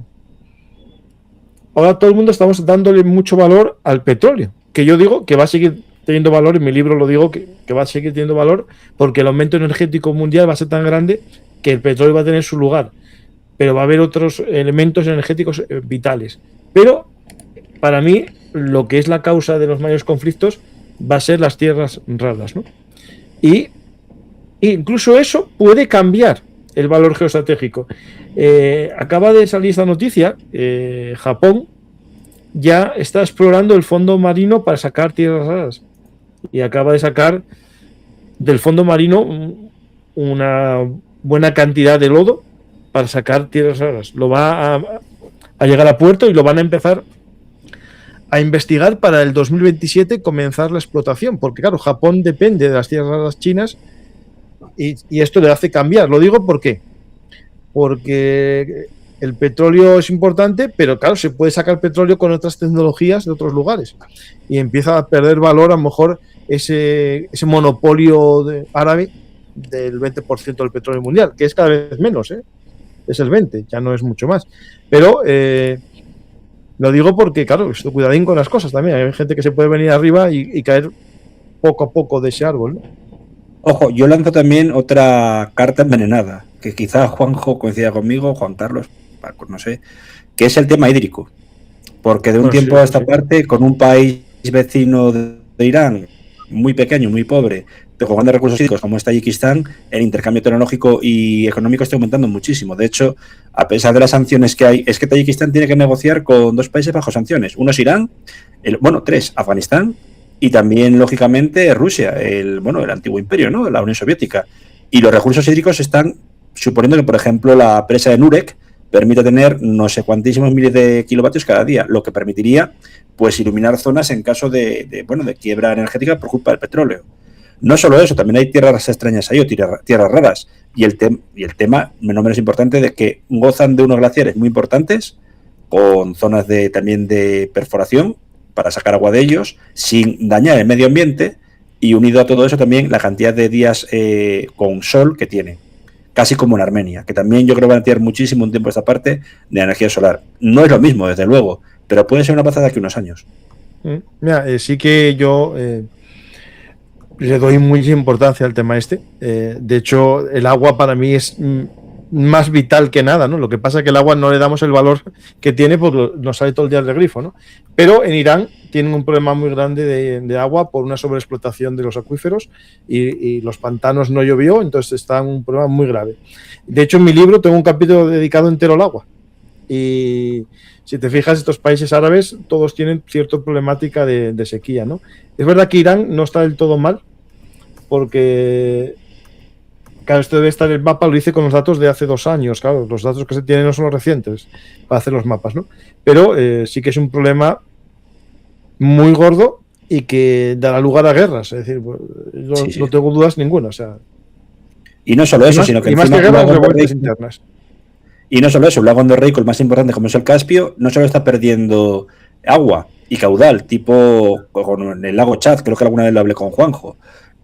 ahora todo el mundo estamos dándole mucho valor al petróleo, que yo digo que va a seguir teniendo valor, en mi libro lo digo, que va a seguir teniendo valor, porque el aumento energético mundial va a ser tan grande que el petróleo va a tener su lugar, pero va a haber otros elementos energéticos vitales. Pero, para mí, lo que es la causa de los mayores conflictos va a ser las tierras raras, ¿no? Y incluso eso puede cambiar el valor geoestratégico. Acaba de salir esta noticia, Japón ya está explorando el fondo marino para sacar tierras raras y acaba de sacar del fondo marino una buena cantidad de lodo para sacar tierras raras. Lo va a llegar a puerto y lo van a empezar a investigar para el 2027 comenzar la explotación, porque claro, Japón depende de las tierras raras chinas y esto le hace cambiar. Lo digo porque el petróleo es importante, pero claro, se puede sacar petróleo con otras tecnologías de otros lugares y empieza a perder valor a lo mejor ese monopolio árabe del 20% del petróleo mundial, que es cada vez menos, es el 20%, ya no es mucho más. Pero lo digo porque, claro, estoy cuidadín con las cosas también. Hay gente que se puede venir arriba y caer poco a poco de ese árbol, ¿no? Ojo, yo lanzo también otra carta envenenada, que quizás Juanjo coincida conmigo, Juan Carlos, no sé, que es el tema hídrico. Porque de un tiempo a esta parte, con un país vecino de Irán, muy pequeño, muy pobre, pero con grandes recursos hídricos como es Tayikistán, el intercambio tecnológico y económico está aumentando muchísimo. De hecho, a pesar de las sanciones que hay, es que Tayikistán tiene que negociar con 2 países bajo sanciones. Uno es Irán, 3, Afganistán, y también, lógicamente, Rusia, el antiguo imperio, ¿no? La Unión Soviética. Y los recursos hídricos están suponiendo que, por ejemplo, la presa de Nurek permite tener no sé cuantísimos miles de kilovatios cada día, lo que permitiría pues iluminar zonas en caso de quiebra energética por culpa del petróleo. No solo eso, también hay tierras extrañas ahí, o tierras raras. Y el tema, no menos importante, de que gozan de unos glaciares muy importantes, con zonas también de perforación, para sacar agua de ellos, sin dañar el medio ambiente, y unido a todo eso también la cantidad de días con sol que tiene, casi como en Armenia, que también yo creo que van a tener muchísimo un tiempo esta parte de energía solar. No es lo mismo, desde luego, pero puede ser una pasada de aquí unos años. Mira, sí que yo le doy mucha importancia al tema este. De hecho, el agua para mí es más vital que nada, ¿no? Lo que pasa es que el agua no le damos el valor que tiene porque nos sale todo el día del grifo, ¿no? Pero en Irán tienen un problema muy grande de agua por una sobreexplotación de los acuíferos y los pantanos no llovió, entonces está en un problema muy grave. De hecho, en mi libro tengo un capítulo dedicado entero al agua. Y si te fijas, estos países árabes todos tienen cierta problemática de sequía, ¿no? Es verdad que Irán no está del todo mal porque... Claro, esto debe estar en el mapa, lo hice con los datos de hace 2 años. Claro, los datos que se tienen no son los recientes para hacer los mapas, ¿no? Pero sí que es un problema muy gordo y que dará lugar a guerras. Es decir, no tengo dudas ninguna. O sea, y no solo eso, sino que más que guerras, revueltas internas. Y no solo eso, el lago Andorreico, el más importante como es el Caspio, no solo está perdiendo agua y caudal, tipo con el lago Chad, creo que alguna vez lo hablé con Juanjo.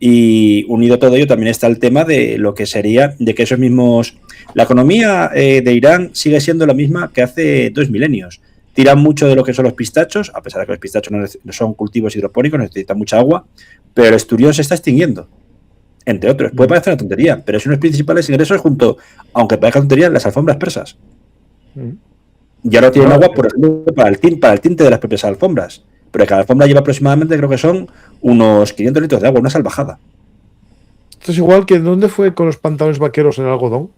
Y unido a todo ello también está el tema de lo que sería de que esos mismos... La economía de Irán sigue siendo la misma que hace 2 milenios. tiran mucho de lo que son los pistachos, a pesar de que los pistachos no son cultivos hidropónicos, necesitan mucha agua, pero el esturión se está extinguiendo, entre otros. Puede parecer una tontería, pero es uno de los principales ingresos junto, aunque parezca tontería, las alfombras persas. Ya no tienen agua, por ejemplo, para el tinte de las propias alfombras, pero cada alfombra lleva aproximadamente, creo que son unos 500 litros de agua, una salvajada. Esto es igual que ¿dónde fue con los pantalones vaqueros en algodón?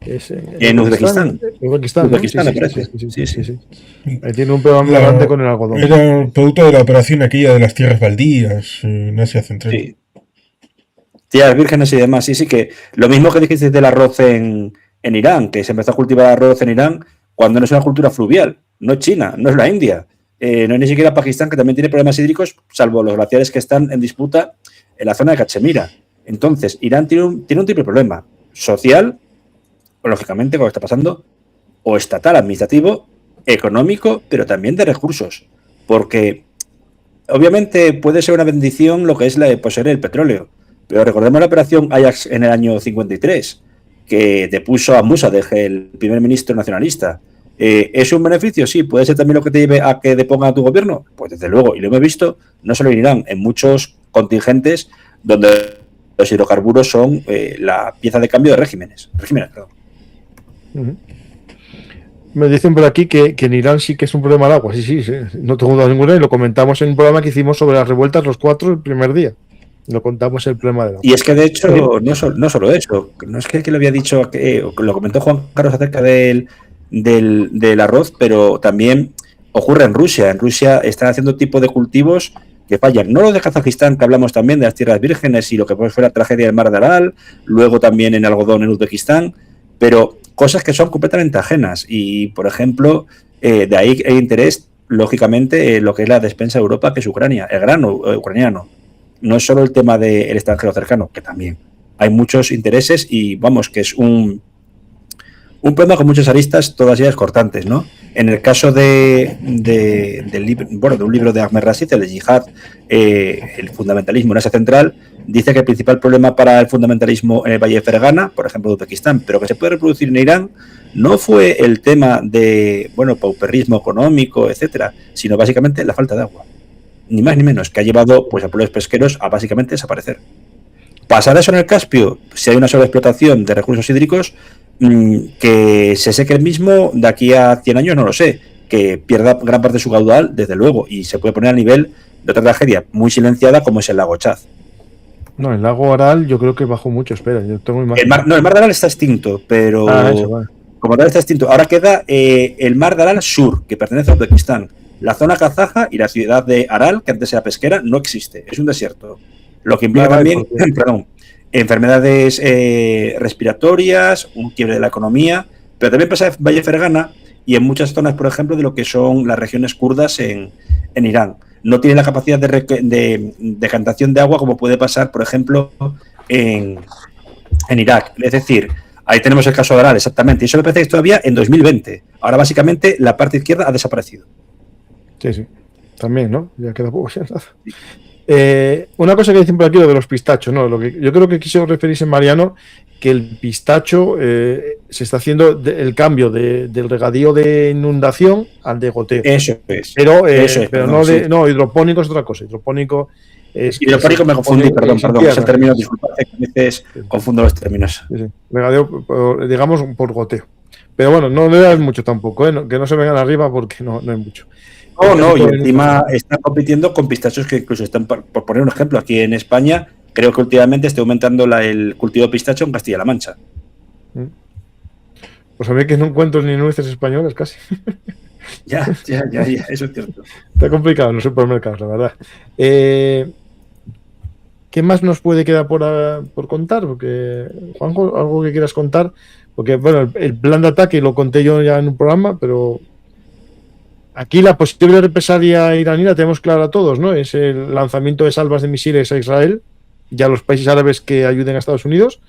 En Uzbekistán. Uzbekistán, ¿no? Uzbekistán, me parece. Sí. Ahí tiene un problema grande con el algodón. Era producto de la operación aquella de las tierras baldías en Asia Central. Sí. Tierras vírgenes y demás. Sí, que lo mismo que dijiste del arroz en Irán, que se empezó a cultivar arroz en Irán cuando no es una cultura fluvial. No es China, no es la India, no es ni siquiera Pakistán, que también tiene problemas hídricos, salvo los glaciares que están en disputa en la zona de Cachemira. Entonces, Irán tiene un triple problema: social, lógicamente, con lo que está pasando, o estatal, administrativo, económico, pero también de recursos. Porque, obviamente, puede ser una bendición lo que es la de poseer el petróleo. Pero recordemos la operación Ajax en el año 53, que depuso a Mossadegh, el primer ministro nacionalista. ¿Es un beneficio? Sí. ¿Puede ser también lo que te lleve a que depongan a tu gobierno? Pues desde luego, y lo hemos visto, no solo en Irán, en muchos contingentes donde los hidrocarburos son la pieza de cambio de regímenes. Me dicen por aquí que en Irán sí que es un problema el agua. Sí, no tengo duda ninguna, y lo comentamos en un programa que hicimos sobre las revueltas los 4 el primer día. Lo contamos el problema del agua. Y es que de hecho, no solo eso, no es que lo había dicho, lo comentó Juan Carlos acerca del arroz, pero también ocurre en Rusia. En Rusia están haciendo tipo de cultivos que fallan. No lo de Kazajistán, que hablamos también de las tierras vírgenes y lo que fue la tragedia del Mar de Aral, luego también en algodón en Uzbekistán, pero cosas que son completamente ajenas. Y, por ejemplo, de ahí hay interés, lógicamente, lo que es la despensa de Europa, que es Ucrania, el grano ucraniano. No es solo el tema del extranjero cercano, que también. Hay muchos intereses y, vamos, que es un problema con muchas aristas, todas ellas cortantes, ¿no? En el caso de un libro de Ahmed Rashid, el Yihad, el fundamentalismo en Asia Central, dice que el principal problema para el fundamentalismo en el Valle de Fergana, por ejemplo, de Uzbekistán, pero que se puede reproducir en Irán, no fue el tema de, pauperismo económico, etcétera, sino básicamente la falta de agua. Ni más ni menos, que ha llevado pues, a pueblos pesqueros a básicamente desaparecer. ¿Pasará eso en el Caspio? Si hay una sobreexplotación de recursos hídricos, que se seque el mismo de aquí a 100 años, no lo sé. Que pierda gran parte de su caudal, desde luego, y se puede poner a nivel de otra tragedia muy silenciada como es el lago Chad. No, el lago Aral yo creo que bajó mucho, espera, yo tengo imagen. El mar de Aral está extinto, pero vale. Como tal está extinto. Ahora queda el mar de Aral Sur, que pertenece a Uzbekistán. La zona kazaja y la ciudad de Aral, que antes era pesquera, no existe, es un desierto. Lo que implica también, enfermedades respiratorias, un quiebre de la economía, pero también pasa en Valle Fergana y en muchas zonas, por ejemplo, de lo que son las regiones kurdas en Irán. No tiene la capacidad de decantación de agua como puede pasar, por ejemplo, en Irak. Es decir, ahí tenemos el caso de Aral, exactamente. Y eso me parece que todavía en 2020. Ahora, básicamente, la parte izquierda ha desaparecido. Sí. También, ¿no? Ya queda poco. Una cosa que dicen por aquí, lo de los pistachos, ¿no? Lo que yo creo que quiso referirse Mariano, que el pistacho se está haciendo el cambio del regadío de inundación al de goteo. Eso es. Pero perdón, no, hidropónico es otra cosa. Hidropónico es. Hidropónico me confundí, perdón. Es el término, disculpa, que a veces confundo los términos. Sí. Regadío, digamos, por goteo. Pero bueno, no le das mucho tampoco, que no se vengan arriba porque no hay mucho. No, y encima están compitiendo con pistachos que incluso están, por poner un ejemplo, aquí en España, creo que últimamente está aumentando el cultivo de pistacho en Castilla-La Mancha. Pues a mí que no encuentro ni nueces españolas casi. Ya, eso es cierto. Está complicado en los supermercados, la verdad. ¿Qué más nos puede quedar por contar? Porque, Juanjo, algo que quieras contar. Porque, bueno, el plan de ataque lo conté yo ya en un programa, pero aquí la posible represalia iraní la tenemos clara todos, ¿no? Es el lanzamiento de salvas de misiles a Israel y a los países árabes que ayuden a Estados Unidos.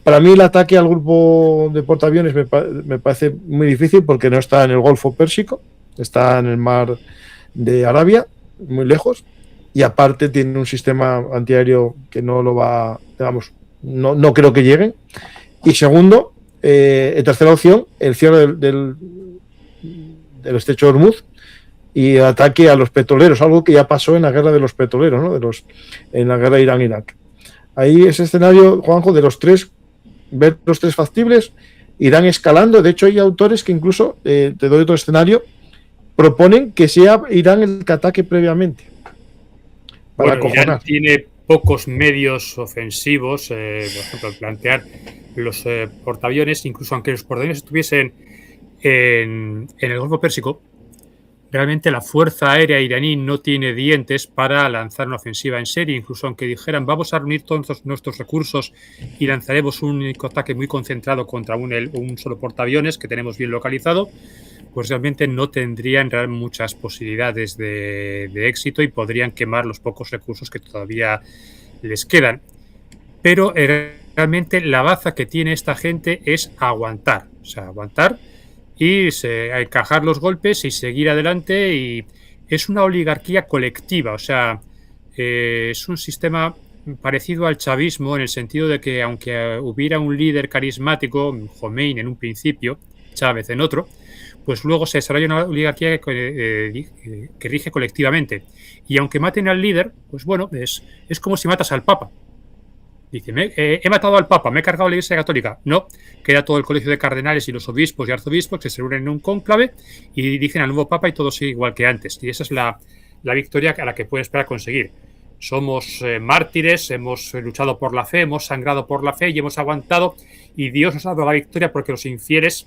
Para mí el ataque al grupo de portaaviones me parece muy difícil porque no está en el Golfo Pérsico, está en el mar de Arabia, muy lejos, y aparte tiene un sistema antiaéreo que no lo va, digamos, no creo que llegue. Y segundo, tercera opción, el cierre del del estrecho de Hormuz y ataque a los petroleros, algo que ya pasó en la guerra de los petroleros, ¿no? En la guerra Irán-Irak. Ahí ese escenario, Juanjo, de los tres, ver los tres factibles, irán escalando. De hecho, hay autores que incluso, te doy otro escenario, proponen que sea Irán el que ataque previamente. Para Irán tiene pocos medios ofensivos, por ejemplo, plantear los portaaviones, incluso aunque los portaaviones estuviesen en el Golfo Pérsico, realmente la fuerza aérea iraní no tiene dientes para lanzar una ofensiva en serie, incluso aunque dijeran vamos a reunir todos nuestros recursos y lanzaremos un único ataque muy concentrado contra un solo portaaviones que tenemos bien localizado, pues realmente no tendrían muchas posibilidades de éxito y podrían quemar los pocos recursos que todavía les quedan. Pero realmente la baza que tiene esta gente es aguantar, o sea, aguantar y encajar los golpes y seguir adelante, y es una oligarquía colectiva, o sea, es un sistema parecido al chavismo en el sentido de que aunque hubiera un líder carismático, Jomeini en un principio, Chávez en otro, pues luego se desarrolla una oligarquía que rige colectivamente, y aunque maten al líder, pues bueno, es como si matas al Papa. Dice, he matado al Papa, me he cargado la Iglesia Católica. No, queda todo el colegio de cardenales y los obispos y arzobispos que se reúnen en un cónclave y dicen al nuevo Papa y todo sigue igual que antes. Y esa es la victoria a la que pueden esperar conseguir. Somos mártires, hemos luchado por la fe, hemos sangrado por la fe y hemos aguantado, y Dios nos ha dado la victoria porque los infieles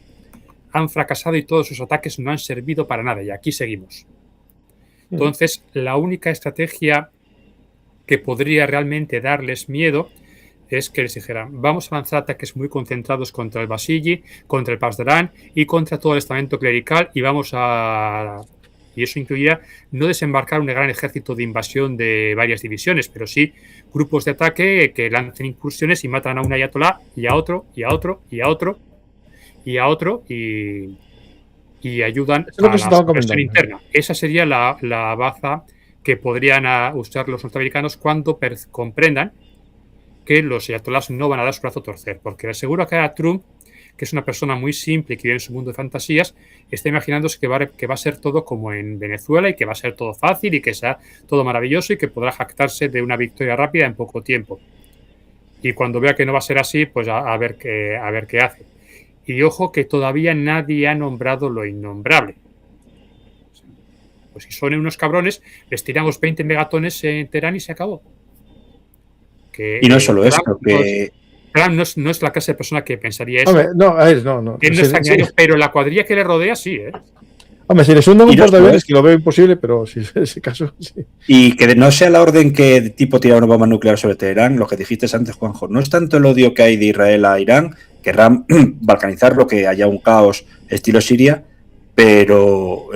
han fracasado y todos sus ataques no han servido para nada, y aquí seguimos. Entonces, la única estrategia que podría realmente darles miedo es que les dijeran, vamos a lanzar ataques muy concentrados contra el Basiji, contra el Pasdaran y contra todo el estamento clerical, y y eso incluiría no desembarcar un gran ejército de invasión de varias divisiones, pero sí grupos de ataque que lancen incursiones y matan a un ayatolá y a otro, y a otro, y a otro, y a otro, y ayudan a la supresión interna. Esa sería la baza que podrían usar los norteamericanos cuando comprendan que los ayatolás no van a dar su brazo a torcer, porque le aseguro que a Trump, que es una persona muy simple y que vive en su mundo de fantasías, está imaginándose que va a ser todo como en Venezuela y que va a ser todo fácil y que sea todo maravilloso y que podrá jactarse de una victoria rápida en poco tiempo. Y cuando vea que no va a ser así, pues a ver qué hace. Y ojo que todavía nadie ha nombrado lo innombrable. Pues si son unos cabrones, les tiramos 20 megatones en Teherán y se acabó. Y no solo eso, que Trump no es la clase de persona que pensaría eso. Hombre, no. Él no es sanguinario, pero la cuadrilla que le rodea sí, ¿eh? Hombre, si les hunden un portaaviones, que lo veo imposible, pero si es ese caso, sí. Y que no sea la orden que tipo tirar una bomba nuclear sobre Teherán, lo que dijiste antes, Juanjo, no es tanto el odio que hay de Israel a Irán, querrán balcanizarlo, que haya un caos estilo Siria, pero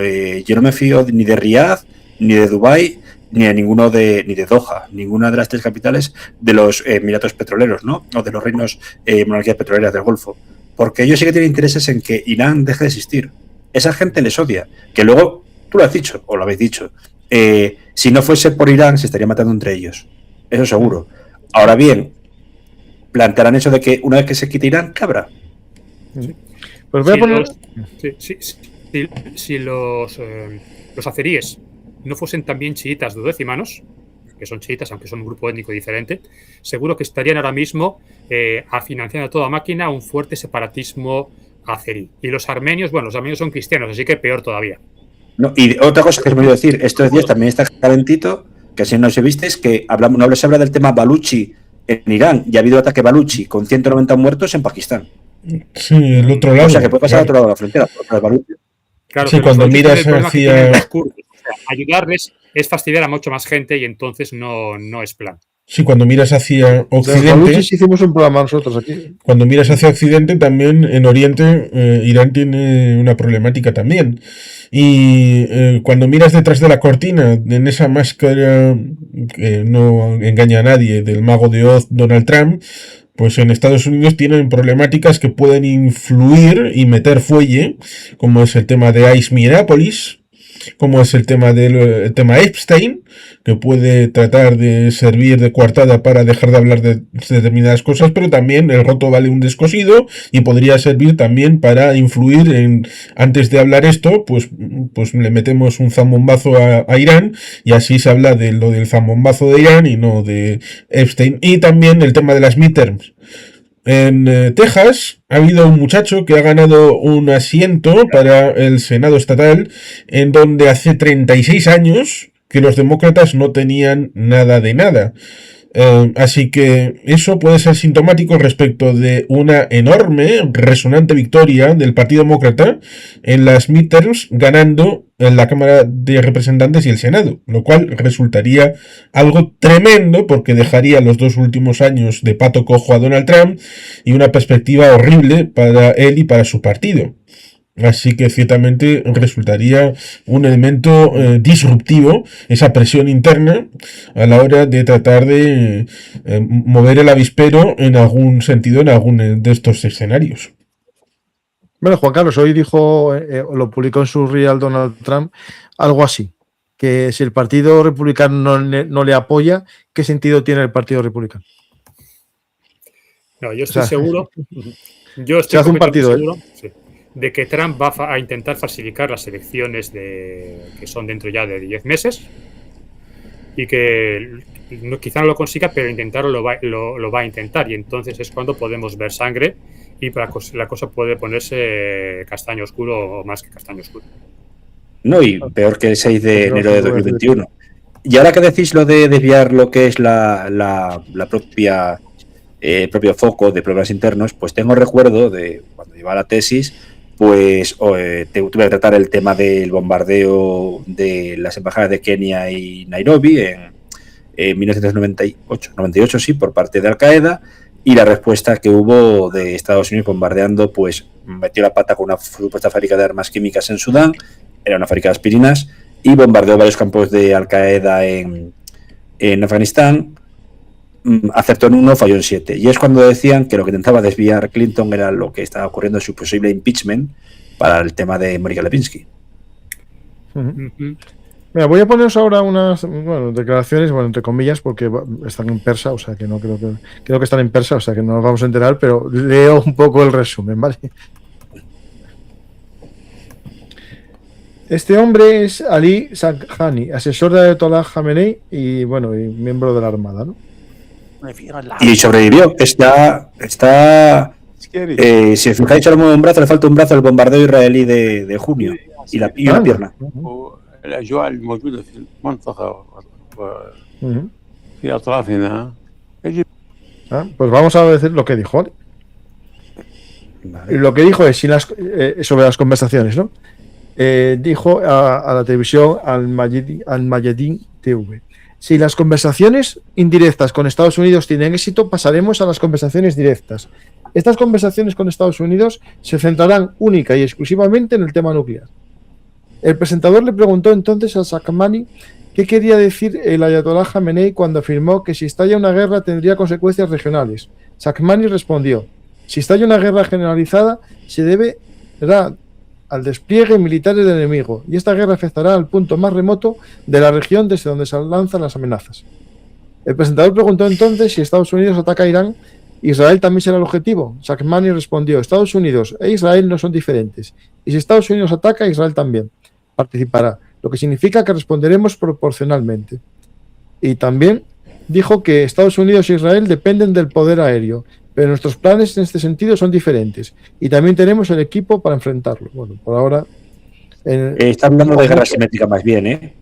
yo no me fío ni de Riad, ni de Dubái, ni de Doha, ninguna de las tres capitales de los Emiratos Petroleros, ¿no? O de los reinos monarquías petroleras del Golfo. Porque ellos sí que tienen intereses en que Irán deje de existir. Esa gente les odia. Que luego, tú lo has dicho, o lo habéis dicho, si no fuese por Irán, se estaría matando entre ellos. Eso seguro. Ahora bien, plantearán eso de que una vez que se quite Irán, ¿qué habrá? Pues voy a poner... Si los azeríes no fuesen también chiitas duodecimanos, que son chiitas aunque son un grupo étnico diferente, seguro que estarían ahora mismo financiando a toda máquina un fuerte separatismo azerí. Y los armenios son cristianos, así que peor todavía. No, y otra cosa que os voy a decir, estos días también está calentito, que si no se visteis, que no se habla del tema Baluchi en Irán, y ha habido ataque Baluchi con 190 muertos en Pakistán. Sí, el otro lado. O sea, que puede pasar al otro lado de la frontera, por Baluchi. Claro, sí, cuando miras hacia... ayudarles es fastidiar a mucha más gente y entonces no es plan. Sí, cuando miras hacia Occidente... hicimos un programa nosotros aquí. Cuando miras hacia Occidente, también en Oriente, Irán tiene una problemática también. Y cuando miras detrás de la cortina, en esa máscara que no engaña a nadie, del mago de Oz, Donald Trump, pues en Estados Unidos tienen problemáticas que pueden influir y meter fuelle, como es el tema de Ice Minneapolis, como es el tema el tema Epstein, que puede tratar de servir de coartada para dejar de hablar de determinadas cosas, pero también el roto vale un descosido y podría servir también para influir en, antes de hablar esto, pues le metemos un zambombazo a Irán y así se habla de lo del zambombazo de Irán y no de Epstein. Y también el tema de las midterms. En Texas ha habido un muchacho que ha ganado un asiento para el Senado estatal en donde hace 36 años que los demócratas no tenían nada de nada. Así que eso puede ser sintomático respecto de una enorme, resonante victoria del Partido Demócrata en las midterms, ganando en la Cámara de Representantes y el Senado, lo cual resultaría algo tremendo porque dejaría los 2 últimos años de pato cojo a Donald Trump y una perspectiva horrible para él y para su partido. Así que ciertamente resultaría un elemento disruptivo, esa presión interna a la hora de tratar de mover el avispero en algún sentido en algún de estos escenarios. Bueno, Juan Carlos, hoy dijo, lo publicó en su reel Donald Trump, algo así, que si el Partido Republicano no le apoya, ¿qué sentido tiene el Partido Republicano? No, yo estoy seguro, yo se hace un partido, seguro, sí, de que Trump va a intentar falsificar las elecciones que son dentro ya de 10 meses y que quizá no lo consiga, pero intentarlo lo va a intentar, y entonces es cuando podemos ver sangre y la cosa puede ponerse castaño oscuro o más que castaño oscuro. No, y peor que el 6 de enero de 2021. Y ahora que decís lo de desviar lo que es la propia el propio foco de problemas internos, pues tengo recuerdo de cuando llevaba la tesis, pues tuve que tratar el tema del bombardeo de las embajadas de Kenia y Nairobi en 1998, sí, por parte de Al-Qaeda, y la respuesta que hubo de Estados Unidos bombardeando, pues metió la pata con una supuesta fábrica de armas químicas en Sudán, era una fábrica de aspirinas, y bombardeó varios campos de Al-Qaeda en Afganistán. Acertó en 1, falló en 7. Y es cuando decían que lo que intentaba desviar Clinton era lo que estaba ocurriendo en su posible impeachment para el tema de Mónica Lewinsky. Mira, voy a poneros ahora unas declaraciones, entre comillas, porque están en persa, o sea que no creo que están en persa, o sea que no nos vamos a enterar, pero leo un poco el resumen, ¿vale? Este hombre es Ali Saghani, asesor de Ayatollah Khamenei y miembro de la Armada, ¿no? Y sobrevivió. Está si os fijáis, solo mueve un brazo, le falta un brazo al bombardeo israelí de junio y una pierna. الأجواء الموجودة في المنطقة وفي أطرافنا يجب. Pues vamos a decir lo que dijo. ¿Vale? Vale. Lo que dijo es sobre las conversaciones, ¿no? Dijo a la televisión Al-Mayadin TV: si las conversaciones indirectas con Estados Unidos tienen éxito, pasaremos a las conversaciones directas. Estas conversaciones con Estados Unidos se centrarán única y exclusivamente en el tema nuclear. El presentador le preguntó entonces a Saghani qué quería decir el Ayatollah Khamenei cuando afirmó que si estalla una guerra tendría consecuencias regionales. Saghani respondió: si estalla una guerra generalizada, se deberá al despliegue militar del enemigo, y esta guerra afectará al punto más remoto de la región desde donde se lanzan las amenazas. El presentador preguntó entonces si Estados Unidos ataca a Irán, ¿Israel también será el objetivo? Saghani respondió: Estados Unidos e Israel no son diferentes, y si Estados Unidos ataca, Israel también participará, lo que significa que responderemos proporcionalmente. Y también dijo que Estados Unidos e Israel dependen del poder aéreo, pero nuestros planes en este sentido son diferentes y también tenemos el equipo para enfrentarlo. Bueno, por ahora... Está hablando de guerra simétrica más bien, ¿eh?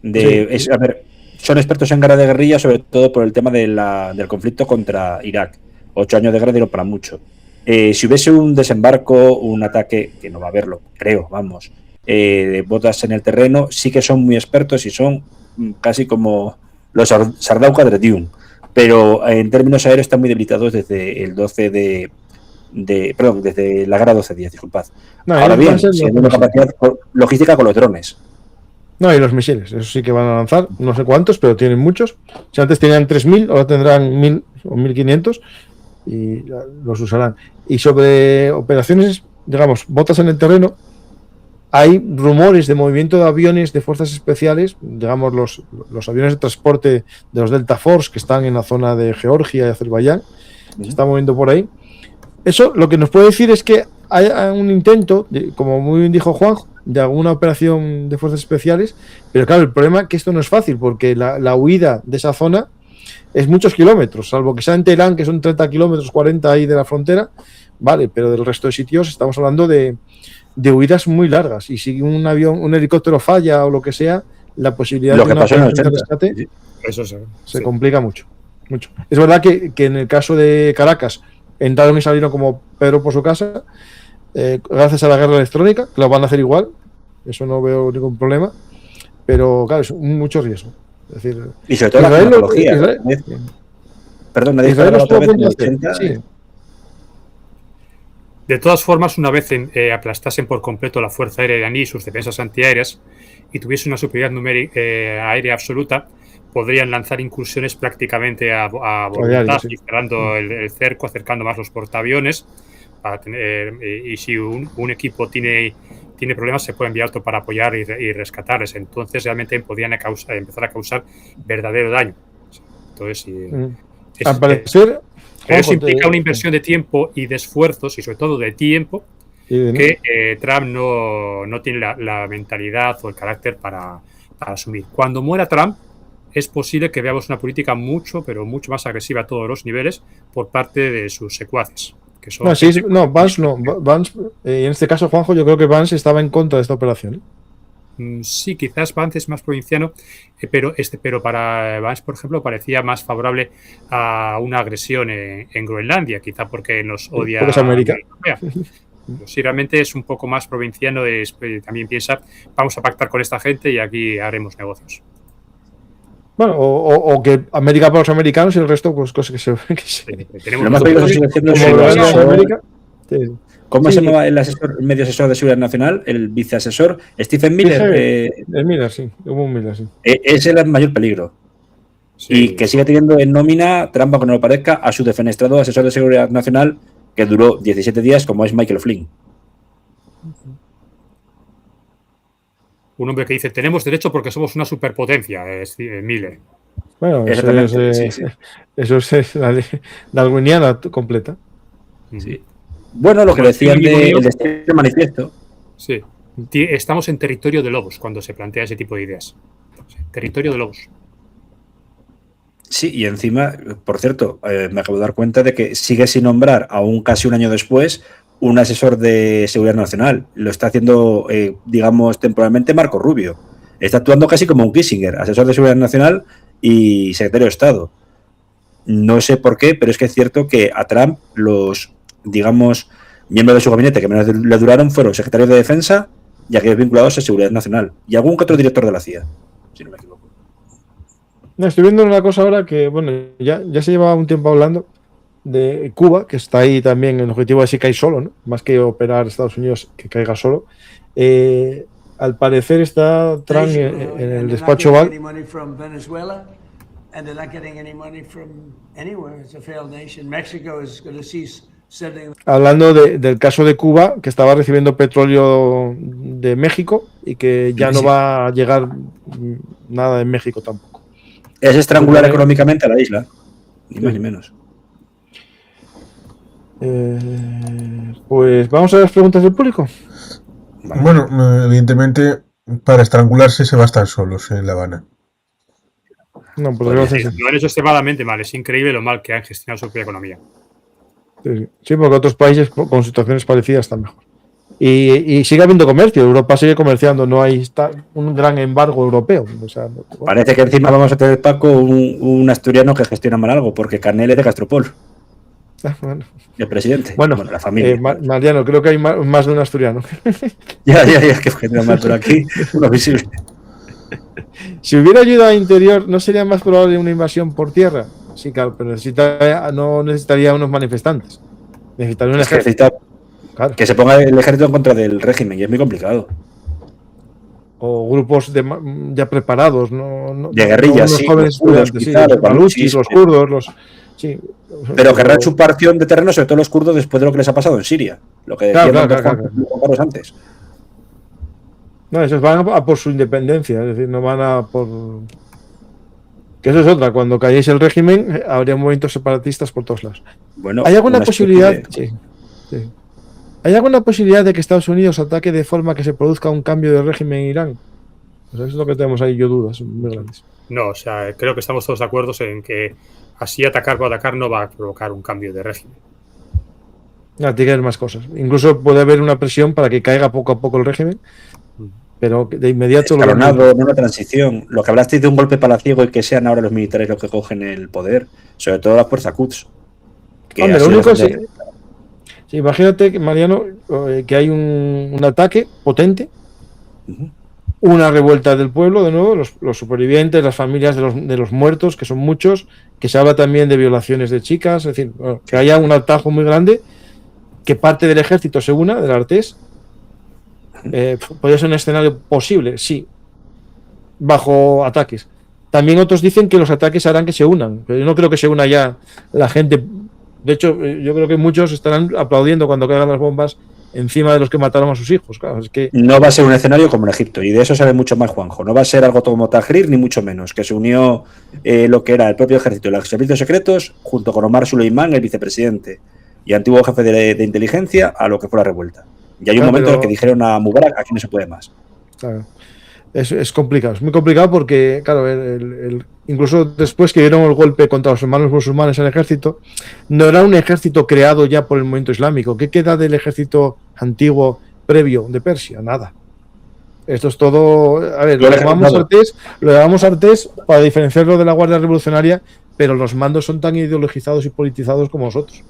A ver, son expertos en guerra de guerrilla, sobre todo por el tema del conflicto contra Irak. 8 años de guerra dieron para mucho. Si hubiese un desembarco, un ataque, que no va a haberlo, creo, vamos, de botas en el terreno, sí que son muy expertos y son casi como los Sardauca de Dune, pero en términos aéreos están muy debilitados desde el 12 perdón, desde la guerra 12 días, disculpad. Ahora bien, tienen una capacidad logística con los drones. No, y los misiles, eso sí que van a lanzar, no sé cuántos, pero tienen muchos. Si antes tenían 3.000, ahora tendrán 1.000 o 1.500 y los usarán. Y sobre operaciones, digamos, botas en el terreno, hay rumores de movimiento de aviones de fuerzas especiales, digamos los aviones de transporte de los Delta Force que están en la zona de Georgia y Azerbaiyán, se están moviendo por ahí. Eso lo que nos puede decir es que hay un intento, como muy bien dijo Juan, de alguna operación de fuerzas especiales, pero claro, el problema es que esto no es fácil, porque la huida de esa zona es muchos kilómetros, salvo que sea en Teherán, que son 30 kilómetros, 40 ahí de la frontera, vale, pero del resto de sitios estamos hablando de huidas muy largas, y si un avión, un helicóptero falla o lo que sea, la posibilidad Lo de que una pasó en el operación de 80. rescate Eso se complica mucho. Es verdad que en el caso de Caracas entraron y salieron como Pedro por su casa, gracias a la guerra electrónica, que lo van a hacer igual, eso no veo ningún problema, pero claro, es mucho riesgo. Es decir, Y sobre todo la Israel- tecnología. Israel- Perdón, nadie Israel estaba lo otra estuvo vez a en el punto de hacer, 80. sí. De todas formas, una vez aplastasen por completo la Fuerza Aérea iraní y sus defensas antiaéreas y tuviese una superioridad numérica aérea absoluta, podrían lanzar incursiones prácticamente a voluntad, diario, sí. y cerrando el cerco, acercando más los portaaviones. Para tener, y si un equipo tiene problemas, se puede enviar otro para apoyar y rescatarles. Entonces, realmente podrían empezar a causar verdadero daño. Entonces, Al parecer, pero eso Juanjo, implica una inversión de tiempo y de esfuerzos, y sobre todo de tiempo, que Trump no tiene la mentalidad o el carácter para asumir. Cuando muera Trump, es posible que veamos una política mucho, pero mucho más agresiva a todos los niveles por parte de sus secuaces. Que son Vance no. Vance, en este caso, Juanjo, yo creo que Vance estaba en contra de esta operación. Sí, quizás Vance es más provinciano, pero para Vance, por ejemplo, parecía más favorable a una agresión en Groenlandia, quizá porque nos odia. Porque es América. Si realmente es un poco más provinciano, también piensa, vamos a pactar con esta gente y aquí haremos negocios. Bueno, o que América para los americanos y el resto, pues cosas que se Tenemos Lo más peligroso sigue siendo ¿Cómo se llamaba el medio asesor de seguridad nacional? El viceasesor Stephen Miller. Miller, sí. Hubo un Miller, sí. Es el mayor peligro. Sí. Y que siga teniendo en nómina, Trump, aunque no lo parezca, a su defenestrado asesor de seguridad nacional, que duró 17 días, como es Michael Flynn. Un hombre que dice, tenemos derecho porque somos una superpotencia, es Miller. Bueno, eso es la darwiniana completa. Sí. Bueno, lo que decían del destino manifiesto. Sí, estamos en territorio de lobos cuando se plantea ese tipo de ideas. Territorio de lobos. Sí, y encima, por cierto, me acabo de dar cuenta de que sigue sin nombrar, aún casi un año después, un asesor de seguridad nacional. Lo está haciendo, digamos, temporalmente Marco Rubio. Está actuando casi como un Kissinger, asesor de seguridad nacional y secretario de Estado. No sé por qué, pero es que es cierto que a Trump los, digamos, miembros de su gabinete que menos le duraron fueron secretarios de Defensa y aquellos vinculados a seguridad nacional. Y algún que otro director de la CIA, si no me equivoco. No, estoy viendo una cosa ahora que, bueno, ya se lleva un tiempo hablando de Cuba, que está ahí también el objetivo de si cae solo, ¿no? Más que operar Estados Unidos que caiga solo. Al parecer está Trump en el despacho Oval. Hablando del caso de Cuba, que estaba recibiendo petróleo de México y que ya no va a llegar nada en México tampoco. Es estrangular económicamente a la isla, ni más ni menos. Pues vamos a las preguntas del público. Vale. Bueno, evidentemente, para estrangularse se va a estar solos en La Habana. No, pues lo han hecho extremadamente mal. Es increíble lo mal que han gestionado su propia economía. Sí, porque otros países con situaciones parecidas están mejor. Y sigue habiendo comercio. Europa sigue comerciando. No hay un gran embargo europeo. O sea, bueno. Parece que encima vamos a tener, Paco, un asturiano que gestiona mal algo, porque Canel es de Gastropol. Bueno. El presidente. Bueno, la familia. Mariano, creo que hay más de un asturiano. Ya, que gestiona mal, pero aquí uno visible. Si hubiera ayuda interior, ¿no sería más probable una invasión por tierra? Sí, claro, pero no necesitaría unos manifestantes. Necesitaría un ejército. Claro. Que se ponga el ejército en contra del régimen, y es muy complicado. O grupos ya preparados, ¿no? De guerrillas, sí. Jóvenes estudiantes, sí, los baluchis, los kurdos, sí. Pero querrá chuparción de terreno, sobre todo los kurdos, después de lo que les ha pasado en Siria. Lo que decía Juan Carlos antes. No, esos van a por su independencia, es decir, no van a por... Que eso es otra, cuando cayese el régimen habría movimientos separatistas por todos lados. Bueno, ¿Hay alguna una posibilidad? especie de- Sí. ¿Hay alguna posibilidad de que Estados Unidos ataque de forma que se produzca un cambio de régimen en Irán? O sea, eso es lo que tenemos ahí, yo dudas muy grandes. No, o sea, creo que estamos todos de acuerdo en que así atacar por atacar no va a provocar un cambio de régimen. No, tiene que haber más cosas. Incluso puede haber una presión para que caiga poco a poco el régimen, pero de inmediato escalonado, no una transición. Lo que hablasteis de un golpe palaciego y que sean ahora los militares los que cogen el poder, sobre todo la fuerza Quds. Que Hombre, ha lo sido único es, bastante- sí, imagínate, Mariano, que hay un ataque potente, Ujú. una revuelta del pueblo, de nuevo, los supervivientes, las familias de los muertos, que son muchos, que se habla también de violaciones de chicas, es decir, bueno, que haya un atajo muy grande, que parte del ejército se una, del Artés. Podría ser un escenario posible, sí, bajo ataques. También otros dicen que los ataques harán que se unan, pero yo no creo que se una ya la gente. De hecho, yo creo que muchos estarán aplaudiendo cuando caigan las bombas encima de los que mataron a sus hijos. Claro, es que No va a ser un escenario como en Egipto, y de eso sabe mucho más Juanjo. No va a ser algo como Tahrir, ni mucho menos, que se unió lo que era el propio ejército y los servicios secretos, junto con Omar Suleimán, el vicepresidente y antiguo jefe de inteligencia, a lo que fue la revuelta. Y hay un Claro, momento en el pero- que dijeron a Mubarak, aquí no se puede más. claro, es complicado, es muy complicado porque, claro, incluso después que dieron el golpe contra los hermanos musulmanes en el ejército, no era un ejército creado ya por el movimiento islámico. ¿Qué queda del ejército antiguo previo de Persia? Nada. Esto es todo. A ver, Lo lo llamamos Artés para diferenciarlo de la Guardia Revolucionaria, pero los mandos son tan ideologizados y politizados como nosotros.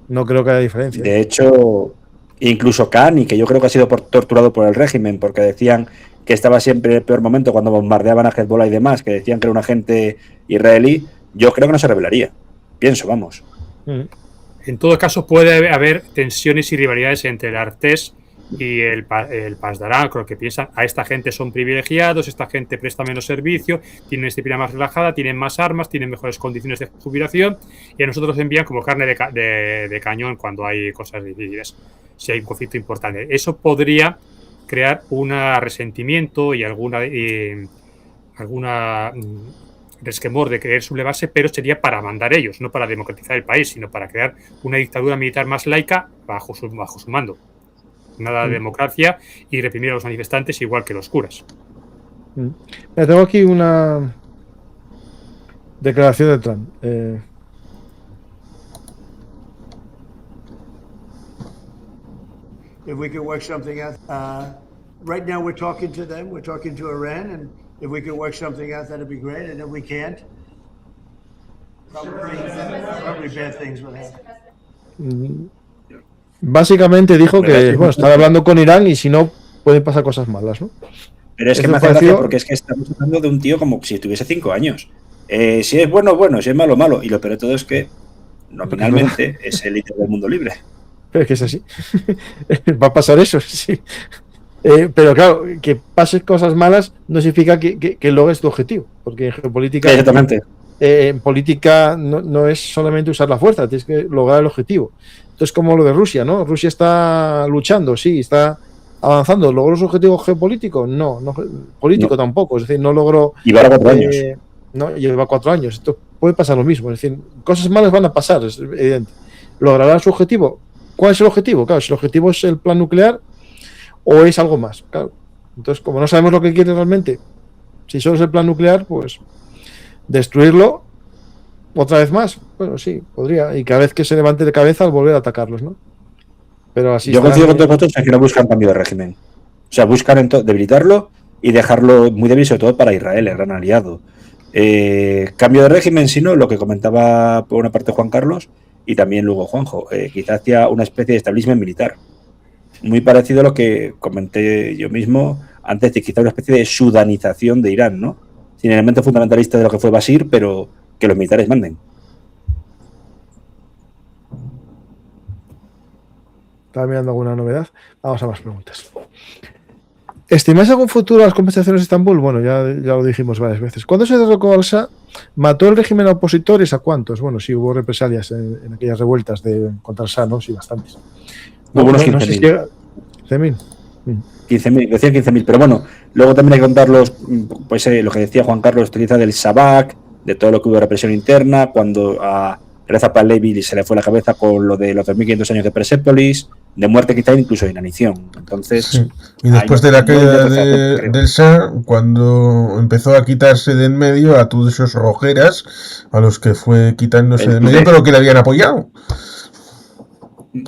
No creo que haya diferencia. De hecho, incluso Khani, que yo creo que ha sido torturado por el régimen, porque decían que estaba siempre en el peor momento cuando bombardeaban a Hezbollah y demás, que decían que era un agente israelí, yo creo que no se rebelaría. Pienso, vamos. En todo caso, puede haber tensiones y rivalidades entre el Artés y el Pasdaran. Creo que piensan, a esta gente son privilegiados, esta gente presta menos servicio, tienen disciplina más relajada, tienen más armas, tienen mejores condiciones de jubilación, y a nosotros nos envían como carne de cañón cuando hay cosas difíciles, si hay un conflicto importante. Eso podría crear un resentimiento y alguna resquemor de querer sublevarse, pero sería para mandar ellos, no para democratizar el país, sino para crear una dictadura militar más laica bajo su mando. Nada de democracia y reprimir a los manifestantes igual que los curas. Mira, tengo aquí una declaración de Trump. If we could work something out, right now we're talking to them, we're talking to Iran, and if we could work something out, that'd be great. And if we can't, probably bad things will happen. Básicamente dijo que bueno, estaba hablando con Irán y si no, pueden pasar cosas malas, ¿no? Pero es que Eso me hace pareció- gracia porque es que estamos hablando de un tío como si tuviese 5 años. Si es bueno, bueno, si es malo, malo. Y lo peor de todo es que nominalmente es el líder del mundo libre. Pero es que es así. Va a pasar eso, sí. Pero claro, que pases cosas malas no significa que logres tu objetivo, porque en geopolítica, Exactamente. en política no es solamente usar la fuerza, tienes que lograr el objetivo. Entonces, como lo de Rusia, ¿no? Rusia está luchando, sí, está avanzando. ¿Logró su objetivo geopolítico? No, político No. tampoco, es decir, no logró. Y va a 4 años. No, lleva 4 años. Esto puede pasar lo mismo, es decir, cosas malas van a pasar, es evidente. ¿Logrará su objetivo? ¿Cuál es el objetivo? Claro, si el objetivo es el plan nuclear o es algo más. Claro. Entonces, como no sabemos lo que quiere realmente, si solo es el plan nuclear, pues destruirlo otra vez más. Bueno, sí, podría. Y cada vez que se levante de cabeza al volver a atacarlos, ¿no? Pero así Yo está- coincido con todos vosotros en que no buscan cambio de régimen. O sea, buscan debilitarlo y dejarlo muy débil, sobre todo para Israel, el gran aliado. Cambio de régimen, sino lo que comentaba por una parte Juan Carlos y también luego Juanjo, quizás hacia una especie de establishment militar. Muy parecido a lo que comenté yo mismo antes, de quizá una especie de sudanización de Irán, ¿no? Sin elementos fundamentalistas de lo que fue Bashir, pero que los militares manden. ¿Estaba mirando alguna novedad? Vamos a más preguntas. ¿Estimáis algún futuro a las compensaciones de Estambul? Bueno, ya lo dijimos varias veces. ¿Cuándo se derrocó al-Shah? ¿Mató el régimen a opositores? ¿A cuántos? Bueno, sí, hubo represalias en aquellas revueltas contra el Shah, ¿no? Sí, bastantes. Hubo unos no sé 15.000. si llega- 15.000. 15.000, decía 15.000, pero bueno, luego también hay que contar pues, lo que decía Juan Carlos, utiliza del Shabak, de todo lo que hubo de represión interna, cuando a Reza Pahlavi se le fue la cabeza con lo de los 2.500 años de Persépolis, de muerte quizá incluso de inanición. Entonces, sí. Y después de la caída del Shah, cuando empezó a quitarse de en medio a todos esos ojeras a los que fue quitándose de en medio, pero que le habían apoyado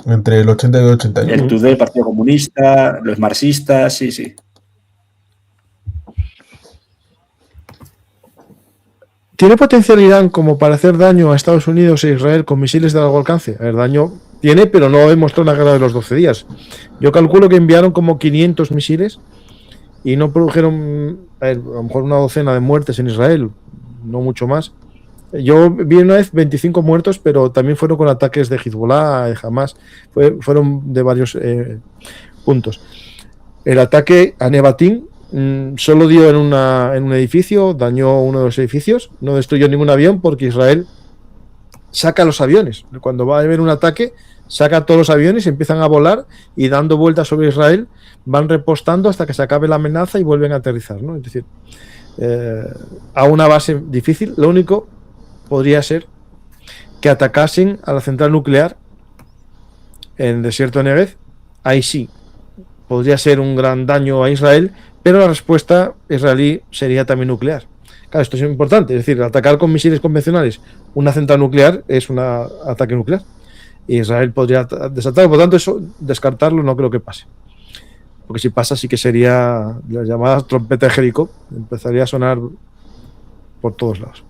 entre el 80 y el 81. El Tudeh, el Partido Comunista, los marxistas, sí. ¿Tiene potencial Irán como para hacer daño a Estados Unidos e Israel con misiles de largo alcance? El daño tiene, pero no demostró una guerra de los 12 días. Yo calculo que enviaron como 500 misiles y no produjeron a lo mejor una docena de muertes en Israel, no mucho más. Yo vi una vez 25 muertos, pero también fueron con ataques de Hezbollah, de Hamas, fueron de varios puntos. El ataque a Nevatim solo dio en un edificio, dañó uno de los edificios, no destruyó ningún avión porque Israel saca los aviones. Cuando va a haber un ataque, saca todos los aviones y empiezan a volar y dando vueltas sobre Israel, van repostando hasta que se acabe la amenaza y vuelven a aterrizar, ¿no? Es decir, a una base difícil. Lo único podría ser que atacasen a la central nuclear en el desierto de Negev. Ahí sí, podría ser un gran daño a Israel, pero la respuesta israelí sería también nuclear. Claro, esto es importante, es decir, atacar con misiles convencionales una central nuclear es un ataque nuclear. Y Israel podría desatarlo, por tanto, eso descartarlo no creo que pase. Porque si pasa, sí que sería las llamadas trompeta de Jericó, empezaría a sonar por todos lados.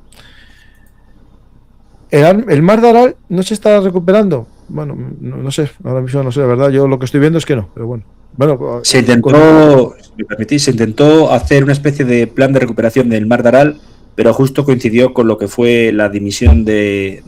¿El mar de Aral no se está recuperando? Bueno, no sé, ahora mismo no sé, la verdad, yo lo que estoy viendo es que no, pero bueno. Se intentó, si me permitís, hacer una especie de plan de recuperación del mar de Aral, pero justo coincidió con lo que fue la dimisión de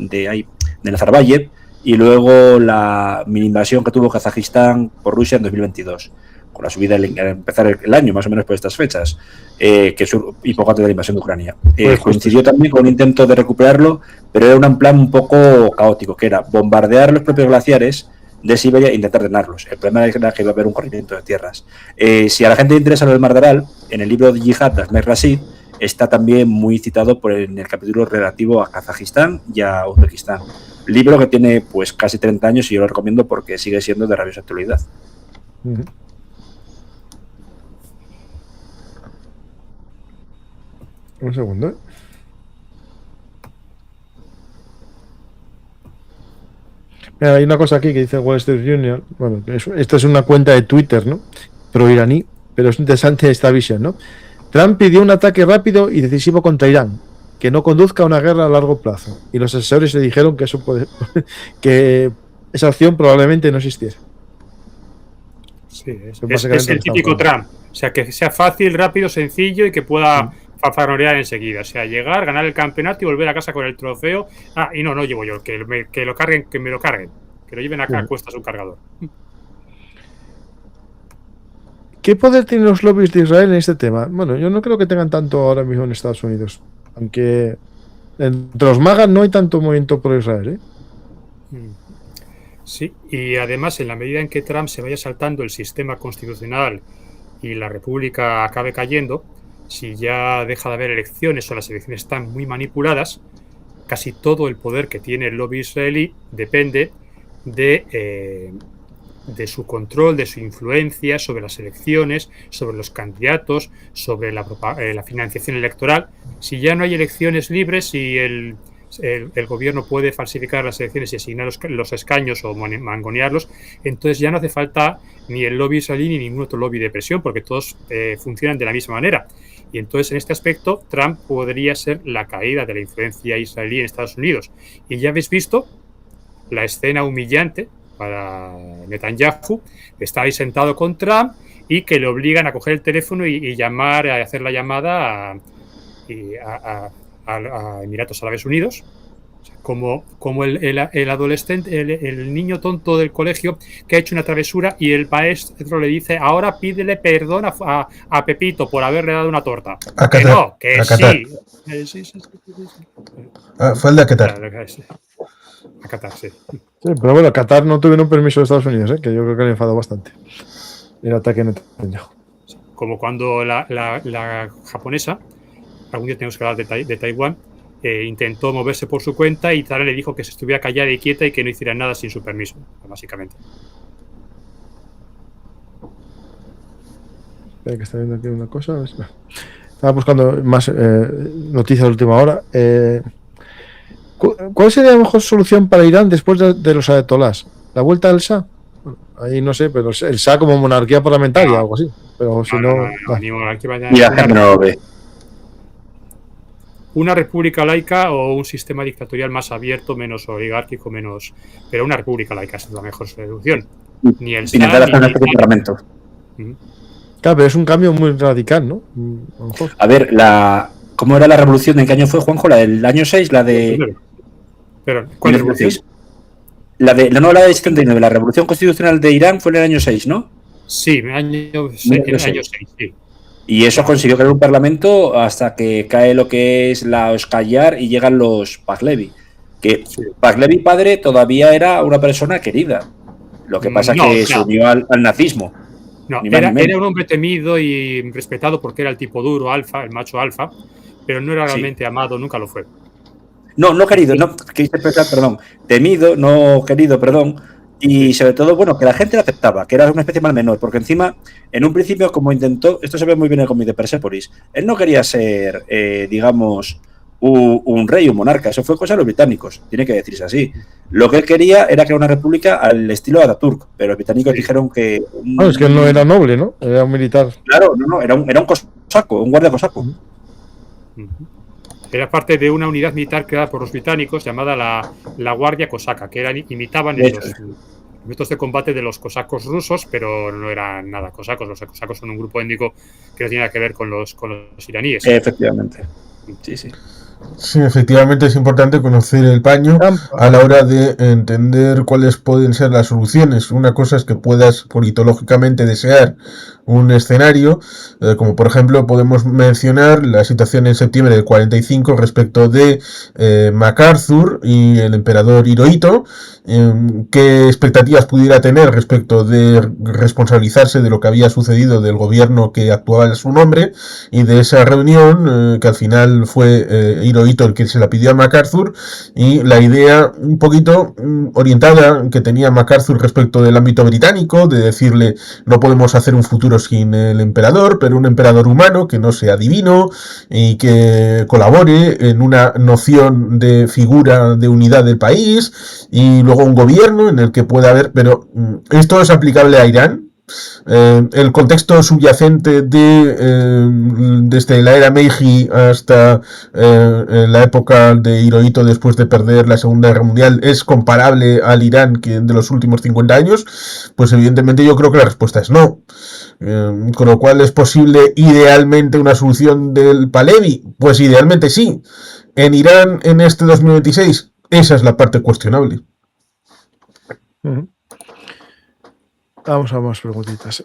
Nazarbayev y luego la mini invasión que tuvo Kazajistán por Rusia en 2022, con la subida al empezar el año, más o menos por estas fechas, y poco antes de la invasión de Ucrania. Coincidió también con un intento de recuperarlo, pero era un plan un poco caótico, que era bombardear los propios glaciares de Siberia e intentar drenarlos. El problema era que iba a haber un corrimiento de tierras. Si a la gente le interesa lo del Mar de Aral, en el libro de Yihad de Ahmed Rashid está también muy citado en el capítulo relativo a Kazajistán y a Uzbekistán. Libro que tiene pues casi 30 años y yo lo recomiendo porque sigue siendo de rabiosa actualidad. Un segundo. Mira, hay una cosa aquí que dice Wall Street Journal. Bueno, esta es una cuenta de Twitter, ¿no? Pro iraní, pero es interesante esta visión, ¿no? Trump pidió un ataque rápido y decisivo contra Irán, que no conduzca a una guerra a largo plazo. Y los asesores le dijeron que eso que esa opción probablemente no existiera. Sí, es el típico Trump. O sea, que sea fácil, rápido, sencillo y que pueda fanfarronear enseguida. O sea, llegar, ganar el campeonato y volver a casa con el trofeo. Y no llevo yo, que lo carguen, que me lo carguen. Que lo lleven acá a cuestas un cargador. ¿Qué poder tienen los lobbies de Israel en este tema? Bueno, yo no creo que tengan tanto ahora mismo en Estados Unidos. Aunque entre los magas no hay tanto movimiento por Israel, ¿eh? Sí, y además en la medida en que Trump se vaya saltando el sistema constitucional y la república acabe cayendo, si ya deja de haber elecciones o las elecciones están muy manipuladas, casi todo el poder que tiene el lobby israelí depende de su control, de su influencia sobre las elecciones, sobre los candidatos, sobre la financiación electoral. Si ya no hay elecciones libres y el gobierno puede falsificar las elecciones y asignar los escaños o mangonearlos, entonces ya no hace falta ni el lobby israelí ni ningún otro lobby de presión, porque todos funcionan de la misma manera. Y entonces en este aspecto Trump podría ser la caída de la influencia israelí en Estados Unidos. Y ya habéis visto la escena humillante para Netanyahu, está ahí sentado con Trump y que le obligan a coger el teléfono y llamar, a hacer la llamada a Emiratos Árabes Unidos, como el adolescente, el niño tonto del colegio que ha hecho una travesura y el maestro le dice: ahora pídele perdón a Pepito por haberle dado una torta. A que Qatar, no, que a sí. Sí. Fue el de Qatar. A Qatar, sí. Sí, pero bueno, Qatar no tuvieron permiso de Estados Unidos, que yo creo que le enfadó bastante. el ataque en Netanyahu. Como cuando la japonesa, algún día tenemos que hablar de Taiwán, intentó moverse por su cuenta y Zara le dijo que se estuviera callada y quieta y que no hiciera nada sin su permiso, básicamente. Espera que está viendo aquí una cosa. Estaba buscando más noticias de última hora. ¿Cuál sería la mejor solución para Irán después de los ayatolás? ¿La vuelta del Shah? Ahí no sé, pero el Shah como monarquía parlamentaria o algo así. Pero si no. Ni monarquía, Y la gente no lo ve. Una república laica o un sistema dictatorial más abierto, menos oligárquico, menos. Pero una república laica es la mejor solución. Ni el Sin entrar hasta el parlamento. Claro, pero es un cambio muy radical, ¿no? A lo mejor. A ver, ¿cómo era la revolución? ¿En qué año fue, Juanjo? ¿La del año 6? ¿La de...? Pero, ¿cuál es la revolución? La del 79. La revolución constitucional de Irán fue en el año 6, ¿no? Sí, en el año 6, sí. Y eso consiguió crear un parlamento hasta que cae lo que es la Oskayar y llegan los Pahlavi. Que Pahlavi padre todavía era una persona querida. Lo que pasa que se unió al nazismo. No, era un hombre temido y respetado porque era el tipo duro, alfa, el macho alfa, pero no era realmente amado, nunca lo fue. No querido, no, perdón. Temido, no querido, perdón. Y sobre todo, bueno, que la gente lo aceptaba, que era una especie más menor, porque encima, en un principio, como intentó, esto se ve muy bien en el cómic de Persepolis, él no quería ser, digamos, un rey, un monarca, eso fue cosa de los británicos, tiene que decirse así. Lo que él quería era crear una república al estilo de Ataturk, pero los británicos dijeron que... Bueno, es que él no era noble, ¿no? Era un militar. Claro, no, era un cosaco, un guardia cosaco. Era parte de una unidad militar creada por los británicos llamada la Guardia Cosaca, que imitaban los métodos de combate de los cosacos rusos, pero no eran nada cosacos. Los cosacos son un grupo étnico que no tiene nada que ver con los iraníes. Efectivamente. Sí. Sí, efectivamente es importante conocer el paño a la hora de entender cuáles pueden ser las soluciones. Una cosa es que puedas politológicamente desear un escenario, como por ejemplo podemos mencionar la situación en septiembre del 45 respecto de MacArthur y el emperador Hirohito, qué expectativas pudiera tener respecto de responsabilizarse de lo que había sucedido del gobierno que actuaba en su nombre y de esa reunión que al final fue Hirohito el que se la pidió a MacArthur, y la idea un poquito orientada que tenía MacArthur respecto del ámbito británico, de decirle no podemos hacer un futuro sin el emperador, pero un emperador humano que no sea divino y que colabore en una noción de figura de unidad del país, y luego un gobierno en el que pueda haber, pero esto es aplicable a Irán. El contexto subyacente desde la era Meiji hasta la época de Hirohito después de perder la Segunda Guerra Mundial es comparable al Irán que de los últimos 50 años, pues evidentemente yo creo que la respuesta es no. Con lo cual, ¿es posible idealmente una solución del Pahlavi? Pues idealmente sí. En Irán en este 2026, esa es la parte cuestionable. Vamos a más preguntitas.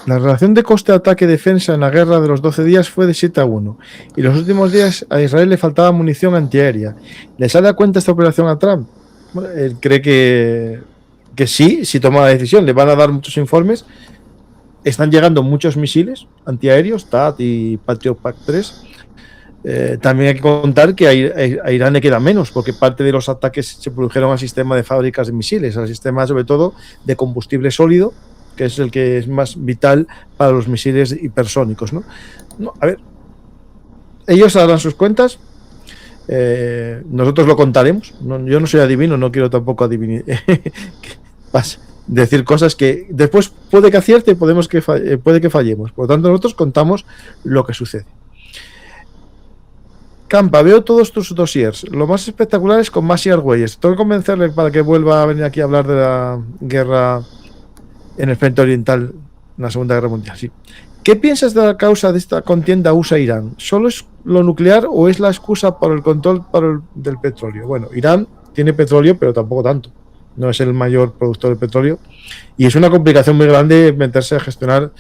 La relación de coste-ataque-defensa en la guerra de los 12 días fue de 7-1. Y los últimos días a Israel le faltaba munición antiaérea. ¿Le sale a cuenta esta operación a Trump? Bueno, él cree que sí, si toma la decisión. Le van a dar muchos informes. Están llegando muchos misiles antiaéreos, THAAD y Patriot PAC-3. También hay que contar que a Irán le queda menos, porque parte de los ataques se produjeron al sistema de fábricas de misiles, al sistema sobre todo de combustible sólido, que es el que es más vital para los misiles hipersónicos, ¿no? A ver, ellos harán sus cuentas, nosotros lo contaremos. Yo no soy adivino, no quiero tampoco decir cosas que después puede que acierte, puede que fallemos. Por lo tanto, nosotros contamos lo que sucede. Campa, veo todos tus dossiers. Lo más espectacular es con Masi Argüelles. Tengo que convencerle para que vuelva a venir aquí a hablar de la guerra en el frente oriental, en la Segunda Guerra Mundial. Sí. ¿Qué piensas de la causa de esta contienda USA-Irán? ¿Solo es lo nuclear o es la excusa por el control del petróleo? Bueno, Irán tiene petróleo, pero tampoco tanto. No es el mayor productor de petróleo. Y es una complicación muy grande meterse a gestionar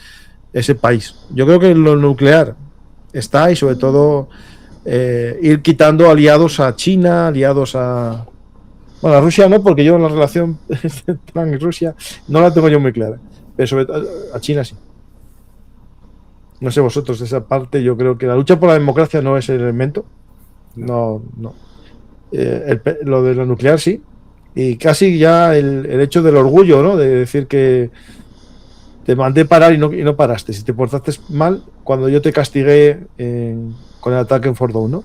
ese país. Yo creo que lo nuclear está, y sobre todo ir quitando aliados a China, aliados a Bueno, a Rusia no, porque yo la relación Trump y Rusia no la tengo yo muy clara. Pero sobre todo a China sí. No sé vosotros, esa parte yo creo que la lucha por la democracia no es el elemento. No. Lo de la nuclear sí. Y casi ya el hecho del orgullo, ¿no? De decir que te mandé parar y no paraste. Si te portaste mal, cuando yo te castigué con el ataque en Fordow, ¿no?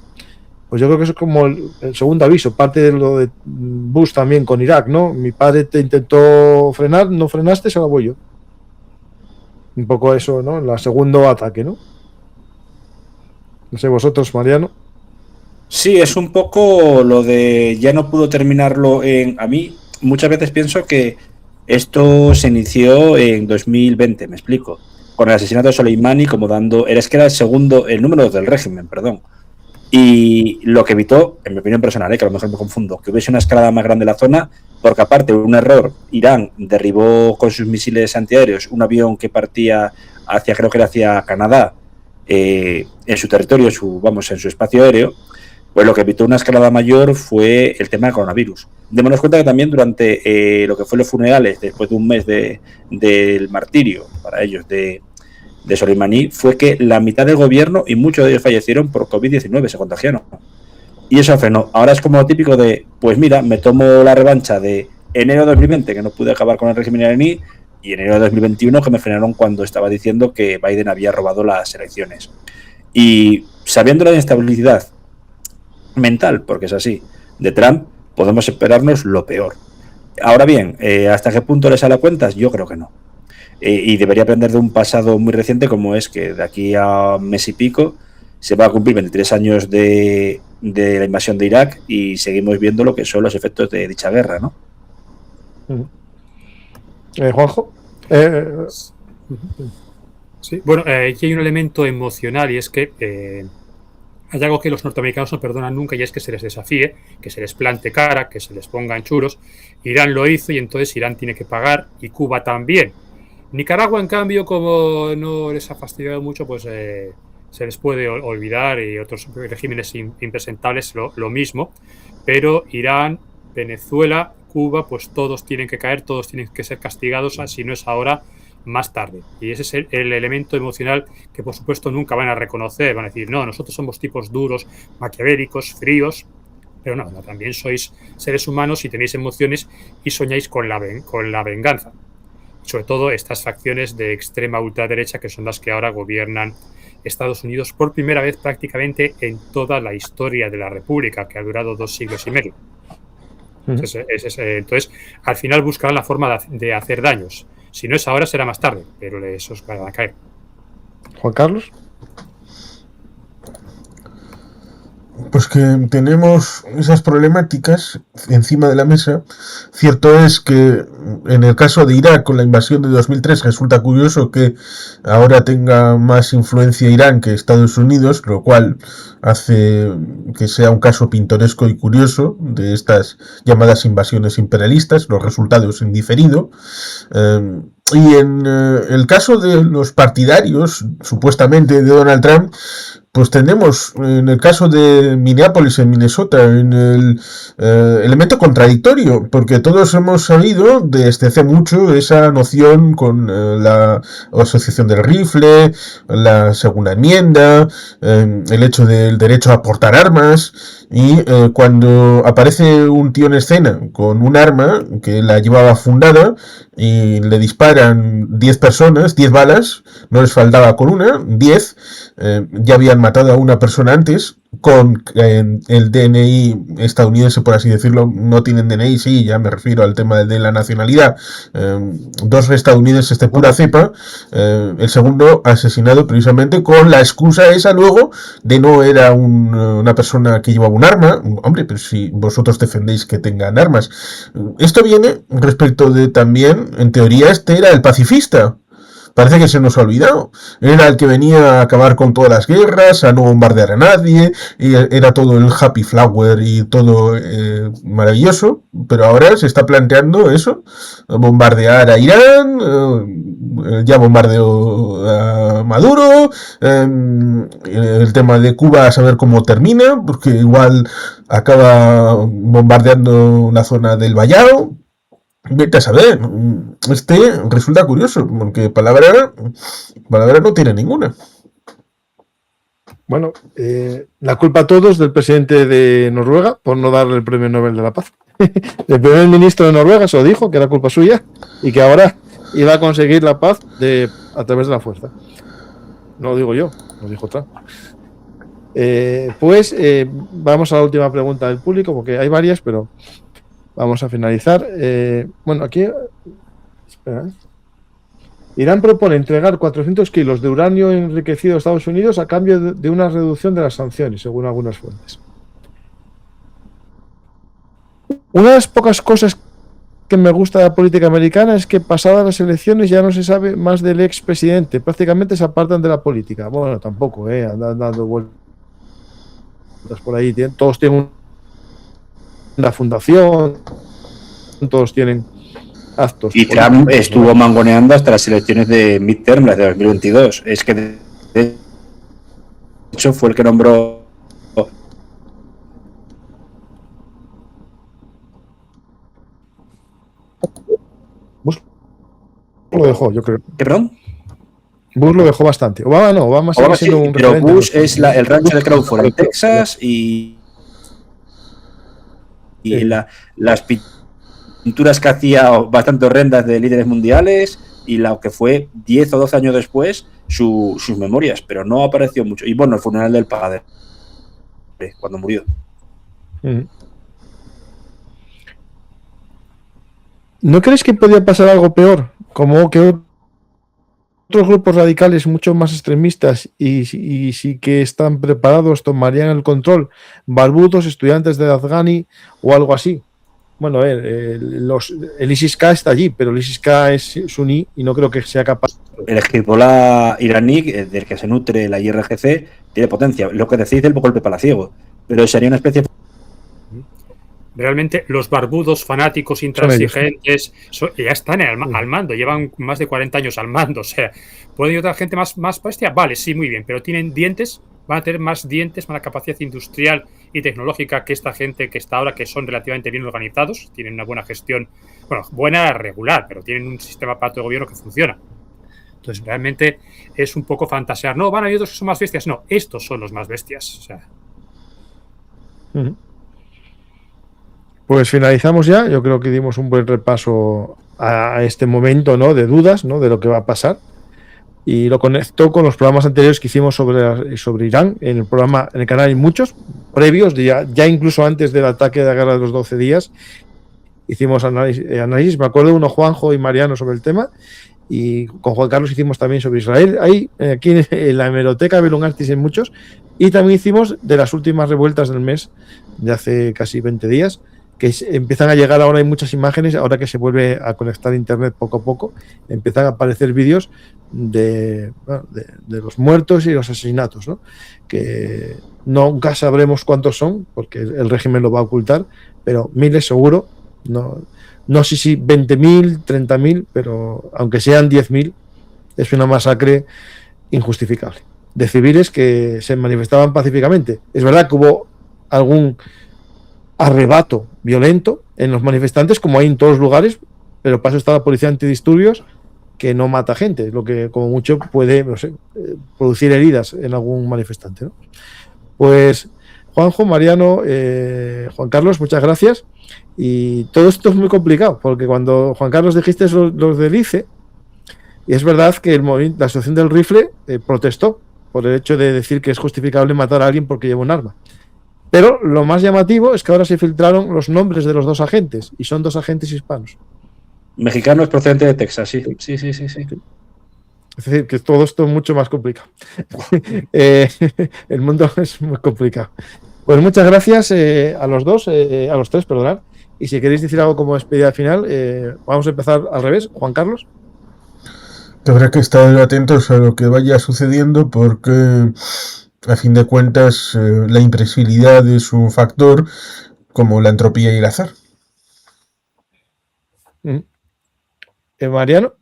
Pues yo creo que eso es como el segundo aviso, parte de lo de Bush también con Irak, ¿no? Mi padre te intentó frenar, no frenaste, se la voy yo. Un poco eso, ¿no? El segundo ataque, ¿no? No sé, vosotros, Mariano. Sí, es un poco lo de ya no pudo terminarlo en... A mí muchas veces pienso que esto se inició en 2020, me explico, con el asesinato de Soleimani como dando... Es que era el número del régimen, perdón. Y lo que evitó, en mi opinión personal, que a lo mejor me confundo, que hubiese una escalada más grande en la zona, porque aparte de un error, Irán derribó con sus misiles antiaéreos un avión que partía creo que era hacia Canadá, en su territorio, en su espacio aéreo. Pues lo que evitó una escalada mayor fue el tema del coronavirus. Démonos cuenta que también durante lo que fue los funerales, después de un mes del martirio para ellos de Soleimani, fue que la mitad del gobierno y muchos de ellos fallecieron por COVID-19, se contagiaron. Y eso frenó. Ahora es como lo típico de, pues mira, me tomo la revancha de enero de 2020, que no pude acabar con el régimen iraní, y enero de 2021, que me frenaron cuando estaba diciendo que Biden había robado las elecciones. Y sabiendo la inestabilidad mental, porque es así, de Trump, podemos esperarnos lo peor. Ahora bien, ¿hasta qué punto le sale a cuentas? Yo creo que no. Y debería aprender de un pasado muy reciente, como es que de aquí a mes y pico se va a cumplir 23 años de la invasión de Irak y seguimos viendo lo que son los efectos de dicha guerra, ¿no? Juanjo. Sí, bueno, aquí hay un elemento emocional y es que hay algo que los norteamericanos no perdonan nunca y es que se les desafíe, que se les plante cara, que se les pongan churos. Irán lo hizo y entonces Irán tiene que pagar y Cuba también. Nicaragua, en cambio, como no les ha fastidiado mucho, pues se les puede olvidar, y otros regímenes impresentables lo mismo. Pero Irán, Venezuela, Cuba, pues todos tienen que caer, todos tienen que ser castigados, si no es ahora, más tarde. Y ese es el elemento emocional que, por supuesto, nunca van a reconocer. Van a decir, no, nosotros somos tipos duros, maquiavélicos, fríos, pero no, también sois seres humanos y tenéis emociones y soñáis con la venganza. Sobre todo estas facciones de extrema ultraderecha, que son las que ahora gobiernan Estados Unidos por primera vez prácticamente en toda la historia de la República, que ha durado 2 siglos y medio. Entonces, al final buscarán la forma de hacer daños. Si no es ahora, será más tarde, pero esos van a caer. Juan Carlos. Pues que tenemos esas problemáticas encima de la mesa. Cierto es que en el caso de Irak, con la invasión de 2003, resulta curioso que ahora tenga más influencia Irán que Estados Unidos, lo cual hace que sea un caso pintoresco y curioso de estas llamadas invasiones imperialistas, los resultados en diferido. Y en el caso de los partidarios, supuestamente, de Donald Trump, pues tenemos, en el caso de Minneapolis, en Minnesota, en el elemento contradictorio, porque todos hemos sabido desde hace mucho esa noción con la asociación del rifle, la segunda enmienda, el hecho del derecho a portar armas, y cuando aparece un tío en escena con un arma que la llevaba fundada y le disparan 10 personas, 10 balas, no les faltaba con una, 10, ya habían matado a una persona antes, con el DNI estadounidense, por así decirlo. No tienen DNI, sí, ya me refiero al tema de la nacionalidad. 2 estadounidenses de pura cepa, el segundo asesinado precisamente con la excusa esa luego de no era una persona que llevaba un arma. Hombre, pero si vosotros defendéis que tengan armas. Esto viene respecto de también, en teoría, este era el pacifista. Parece que se nos ha olvidado. Era el que venía a acabar con todas las guerras, a no bombardear a nadie, y era todo el happy flower y todo maravilloso, pero ahora se está planteando eso, bombardear a Irán, ya bombardeó a Maduro, el tema de Cuba a saber cómo termina, porque igual acaba bombardeando una zona del vallado. Vete a saber. Resulta curioso, porque palabra no tiene ninguna. Bueno, la culpa a todos del presidente de Noruega por no darle el premio Nobel de la Paz. El primer ministro de Noruega se lo dijo, que era culpa suya, y que ahora iba a conseguir la paz a través de la fuerza. No lo digo yo, lo dijo Trump. Vamos a la última pregunta del público, porque hay varias, pero vamos a finalizar. Bueno, aquí... Espera. Irán propone entregar 400 kilos de uranio enriquecido a Estados Unidos a cambio de una reducción de las sanciones, según algunas fuentes. Una de las pocas cosas que me gusta de la política americana es que pasadas las elecciones ya no se sabe más del expresidente, prácticamente se apartan de la política. Bueno, tampoco, andan dando vueltas por ahí, todos tienen una fundación, todos tienen actos. Y Trump estuvo mangoneando hasta las elecciones de midterm, las de 2022. Es que de hecho fue el que nombró... Bush lo dejó, yo creo. ¿Qué, perdón? Bush lo dejó bastante. Obama no, Obama sigue siendo un pero referente. Bush es el rancho de Crawford en Texas y las pinturas que hacía bastante horrendas de líderes mundiales y lo que fue 10 o 12 años después sus memorias, pero no apareció mucho. Y bueno, el funeral del padre, cuando murió. ¿No crees que podía pasar algo peor? Como que otros grupos radicales mucho más extremistas y sí que están preparados tomarían el control, barbudos, estudiantes de Afghani o algo así. Bueno, el ISIS-K está allí, pero el ISIS-K es suní y no creo que sea capaz. El Hezbollah iraní, del que se nutre la IRGC, tiene potencia. Lo que decís del golpe palaciego, pero sería una especie... Realmente los barbudos fanáticos intransigentes ya están al mando, llevan más de 40 años al mando. O sea, ¿puede ir otra gente más bestia? Vale, sí, muy bien, pero tienen dientes, van a tener más dientes, más capacidad industrial y tecnológica que esta gente que está ahora, que son relativamente bien organizados, tienen una buena gestión, bueno, buena, regular, pero tienen un sistema para todo el gobierno que funciona. Entonces, realmente es un poco fantasear. No, van a haber otros que son más bestias. No, estos son los más bestias. O sea. Pues finalizamos ya. Yo creo que dimos un buen repaso a este momento, ¿no?, de dudas, ¿no?, de lo que va a pasar. Y lo conecto con los programas anteriores que hicimos sobre Irán. En el canal hay muchos previos, ya incluso antes del ataque de la guerra de los 12 días. Hicimos análisis. Me acuerdo uno, Juanjo y Mariano, sobre el tema. Y con Juan Carlos hicimos también sobre Israel. Hay aquí en la hemeroteca Belungartis en muchos. Y también hicimos de las últimas revueltas del mes, de hace casi 20 días, que empiezan a llegar ahora, hay muchas imágenes, ahora que se vuelve a conectar internet poco a poco, empiezan a aparecer vídeos de los muertos y los asesinatos, ¿no?, que nunca sabremos cuántos son, porque el régimen lo va a ocultar, pero miles seguro, no sé si 20.000, 30.000, pero aunque sean 10.000, es una masacre injustificable de civiles que se manifestaban pacíficamente. Es verdad que hubo algún arrebato violento en los manifestantes, como hay en todos los lugares, pero para eso está la policía antidisturbios, que no mata gente, lo que como mucho puede, no sé, producir heridas en algún manifestante, ¿no? Pues Juanjo, Mariano, Juan Carlos, muchas gracias. Y todo esto es muy complicado, porque cuando Juan Carlos dijiste los del ICE, y es verdad que la asociación del rifle protestó por el hecho de decir que es justificable matar a alguien porque lleva un arma. Pero lo más llamativo es que ahora se filtraron los nombres de los dos agentes, y son dos agentes hispanos. Mexicanos procedentes de Texas, sí. Sí. Es decir, que todo esto es mucho más complicado. El mundo es muy complicado. Pues muchas gracias a los tres, perdonad. Y si queréis decir algo como despedida final, vamos a empezar al revés. Juan Carlos. Habrá que estar atentos a lo que vaya sucediendo, porque a fin de cuentas la imprevisibilidad es un factor como la entropía y el azar. Mariano.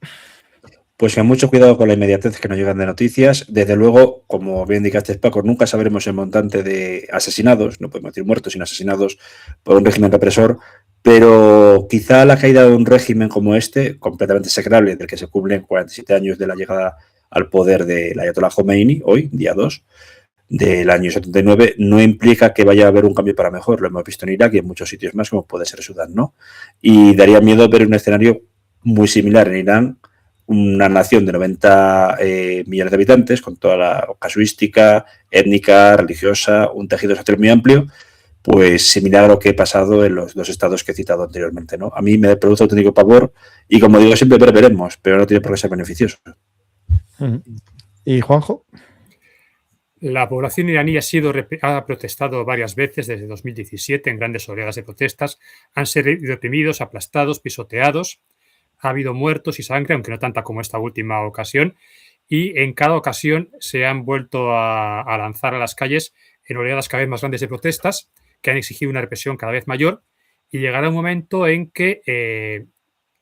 Pues que mucho cuidado con la inmediatez que nos llegan de noticias. Desde luego, como bien indicaste, Paco, nunca sabremos el montante de asesinados, no podemos decir muertos, sino asesinados por un régimen represor, pero quizá la caída de un régimen como este, completamente execrable, del que se cumplen 47 años de la llegada al poder del Ayatollah Khomeini, hoy, día 2 del año 79, no implica que vaya a haber un cambio para mejor. Lo hemos visto en Irak y en muchos sitios más, como puede ser Sudán, ¿no? Y daría miedo ver un escenario muy similar en Irán, una nación de 90 millones de habitantes, con toda la casuística étnica, religiosa, un tejido social muy amplio, pues similar a lo que he pasado en los dos estados que he citado anteriormente, ¿no? A mí me produce auténtico pavor y, como digo, siempre veremos, pero no tiene por qué ser beneficioso. ¿Y Juanjo? La población iraní ha protestado varias veces desde 2017 en grandes oleadas de protestas. Han sido reprimidos, aplastados, pisoteados. Ha habido muertos y sangre, aunque no tanta como esta última ocasión. Y en cada ocasión se han vuelto a lanzar a las calles en oleadas cada vez más grandes de protestas que han exigido una represión cada vez mayor. Y llegará un momento en que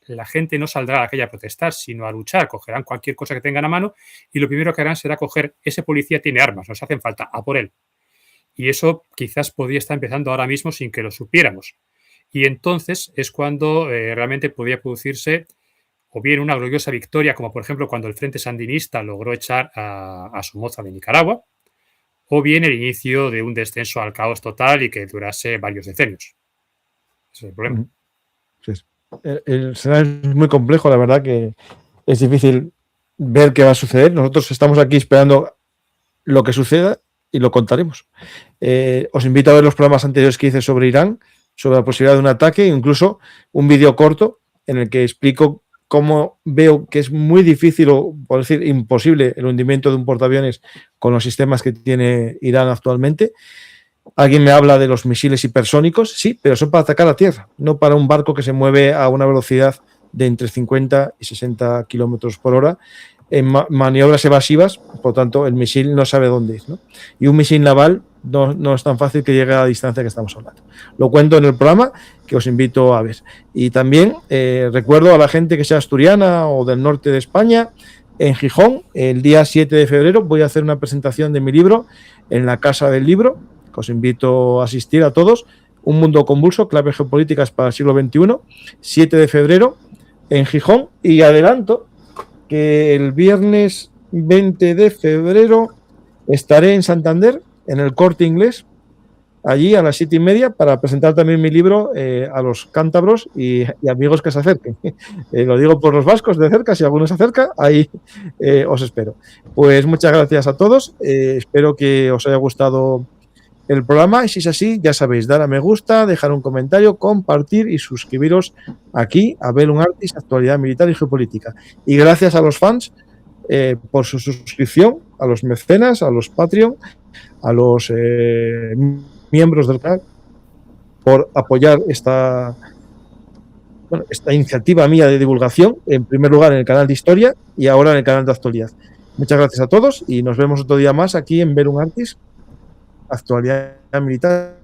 la gente no saldrá a la calle a protestar, sino a luchar. Cogerán cualquier cosa que tengan a mano y lo primero que harán será coger, ese policía tiene armas, nos hacen falta, a por él. Y eso quizás podría estar empezando ahora mismo sin que lo supiéramos. Y entonces es cuando realmente podría producirse o bien una gloriosa victoria, como por ejemplo cuando el Frente Sandinista logró echar a Somoza de Nicaragua, o bien el inicio de un descenso al caos total y que durase varios decenios. Ese es el problema. Sí. El escenario es muy complejo, la verdad que es difícil ver qué va a suceder. Nosotros estamos aquí esperando lo que suceda y lo contaremos. Os invito a ver los programas anteriores que hice sobre Irán, sobre la posibilidad de un ataque, incluso un vídeo corto en el que explico cómo veo que es muy difícil, o por decir imposible, el hundimiento de un portaaviones con los sistemas que tiene Irán actualmente. Alguien me habla de los misiles hipersónicos, sí, pero son para atacar a tierra, no para un barco que se mueve a una velocidad de entre 50 y 60 kilómetros por hora en maniobras evasivas. Por tanto, el misil no sabe dónde es, ¿no? Y un misil naval no es tan fácil que llegue a la distancia que estamos hablando. Lo cuento en el programa, que os invito a ver. Y también recuerdo a la gente que sea asturiana o del norte de España, en Gijón, el día 7 de febrero, voy a hacer una presentación de mi libro en la Casa del Libro, que os invito a asistir a todos. Un mundo convulso, claves geopolíticas para el siglo XXI, 7 de febrero, en Gijón. Y adelanto que el viernes 20 de febrero estaré en Santander, en el Corte Inglés, allí a las 7:30, para presentar también mi libro a los cántabros y amigos que se acerquen. Lo digo por los vascos de cerca, si alguno se acerca, ahí os espero. Pues muchas gracias a todos, espero que os haya gustado el programa, y si es así, ya sabéis, dar a me gusta, dejar un comentario, compartir y suscribiros aquí a Bellum Artis, Actualidad Militar y Geopolítica. Y gracias a los fans por su suscripción, a los mecenas, a los Patreon, a los miembros del canal, por apoyar esta iniciativa mía de divulgación, en primer lugar en el canal de Historia y ahora en el canal de Actualidad. Muchas gracias a todos y nos vemos otro día más aquí en Bellum Artis, Actualidad Militar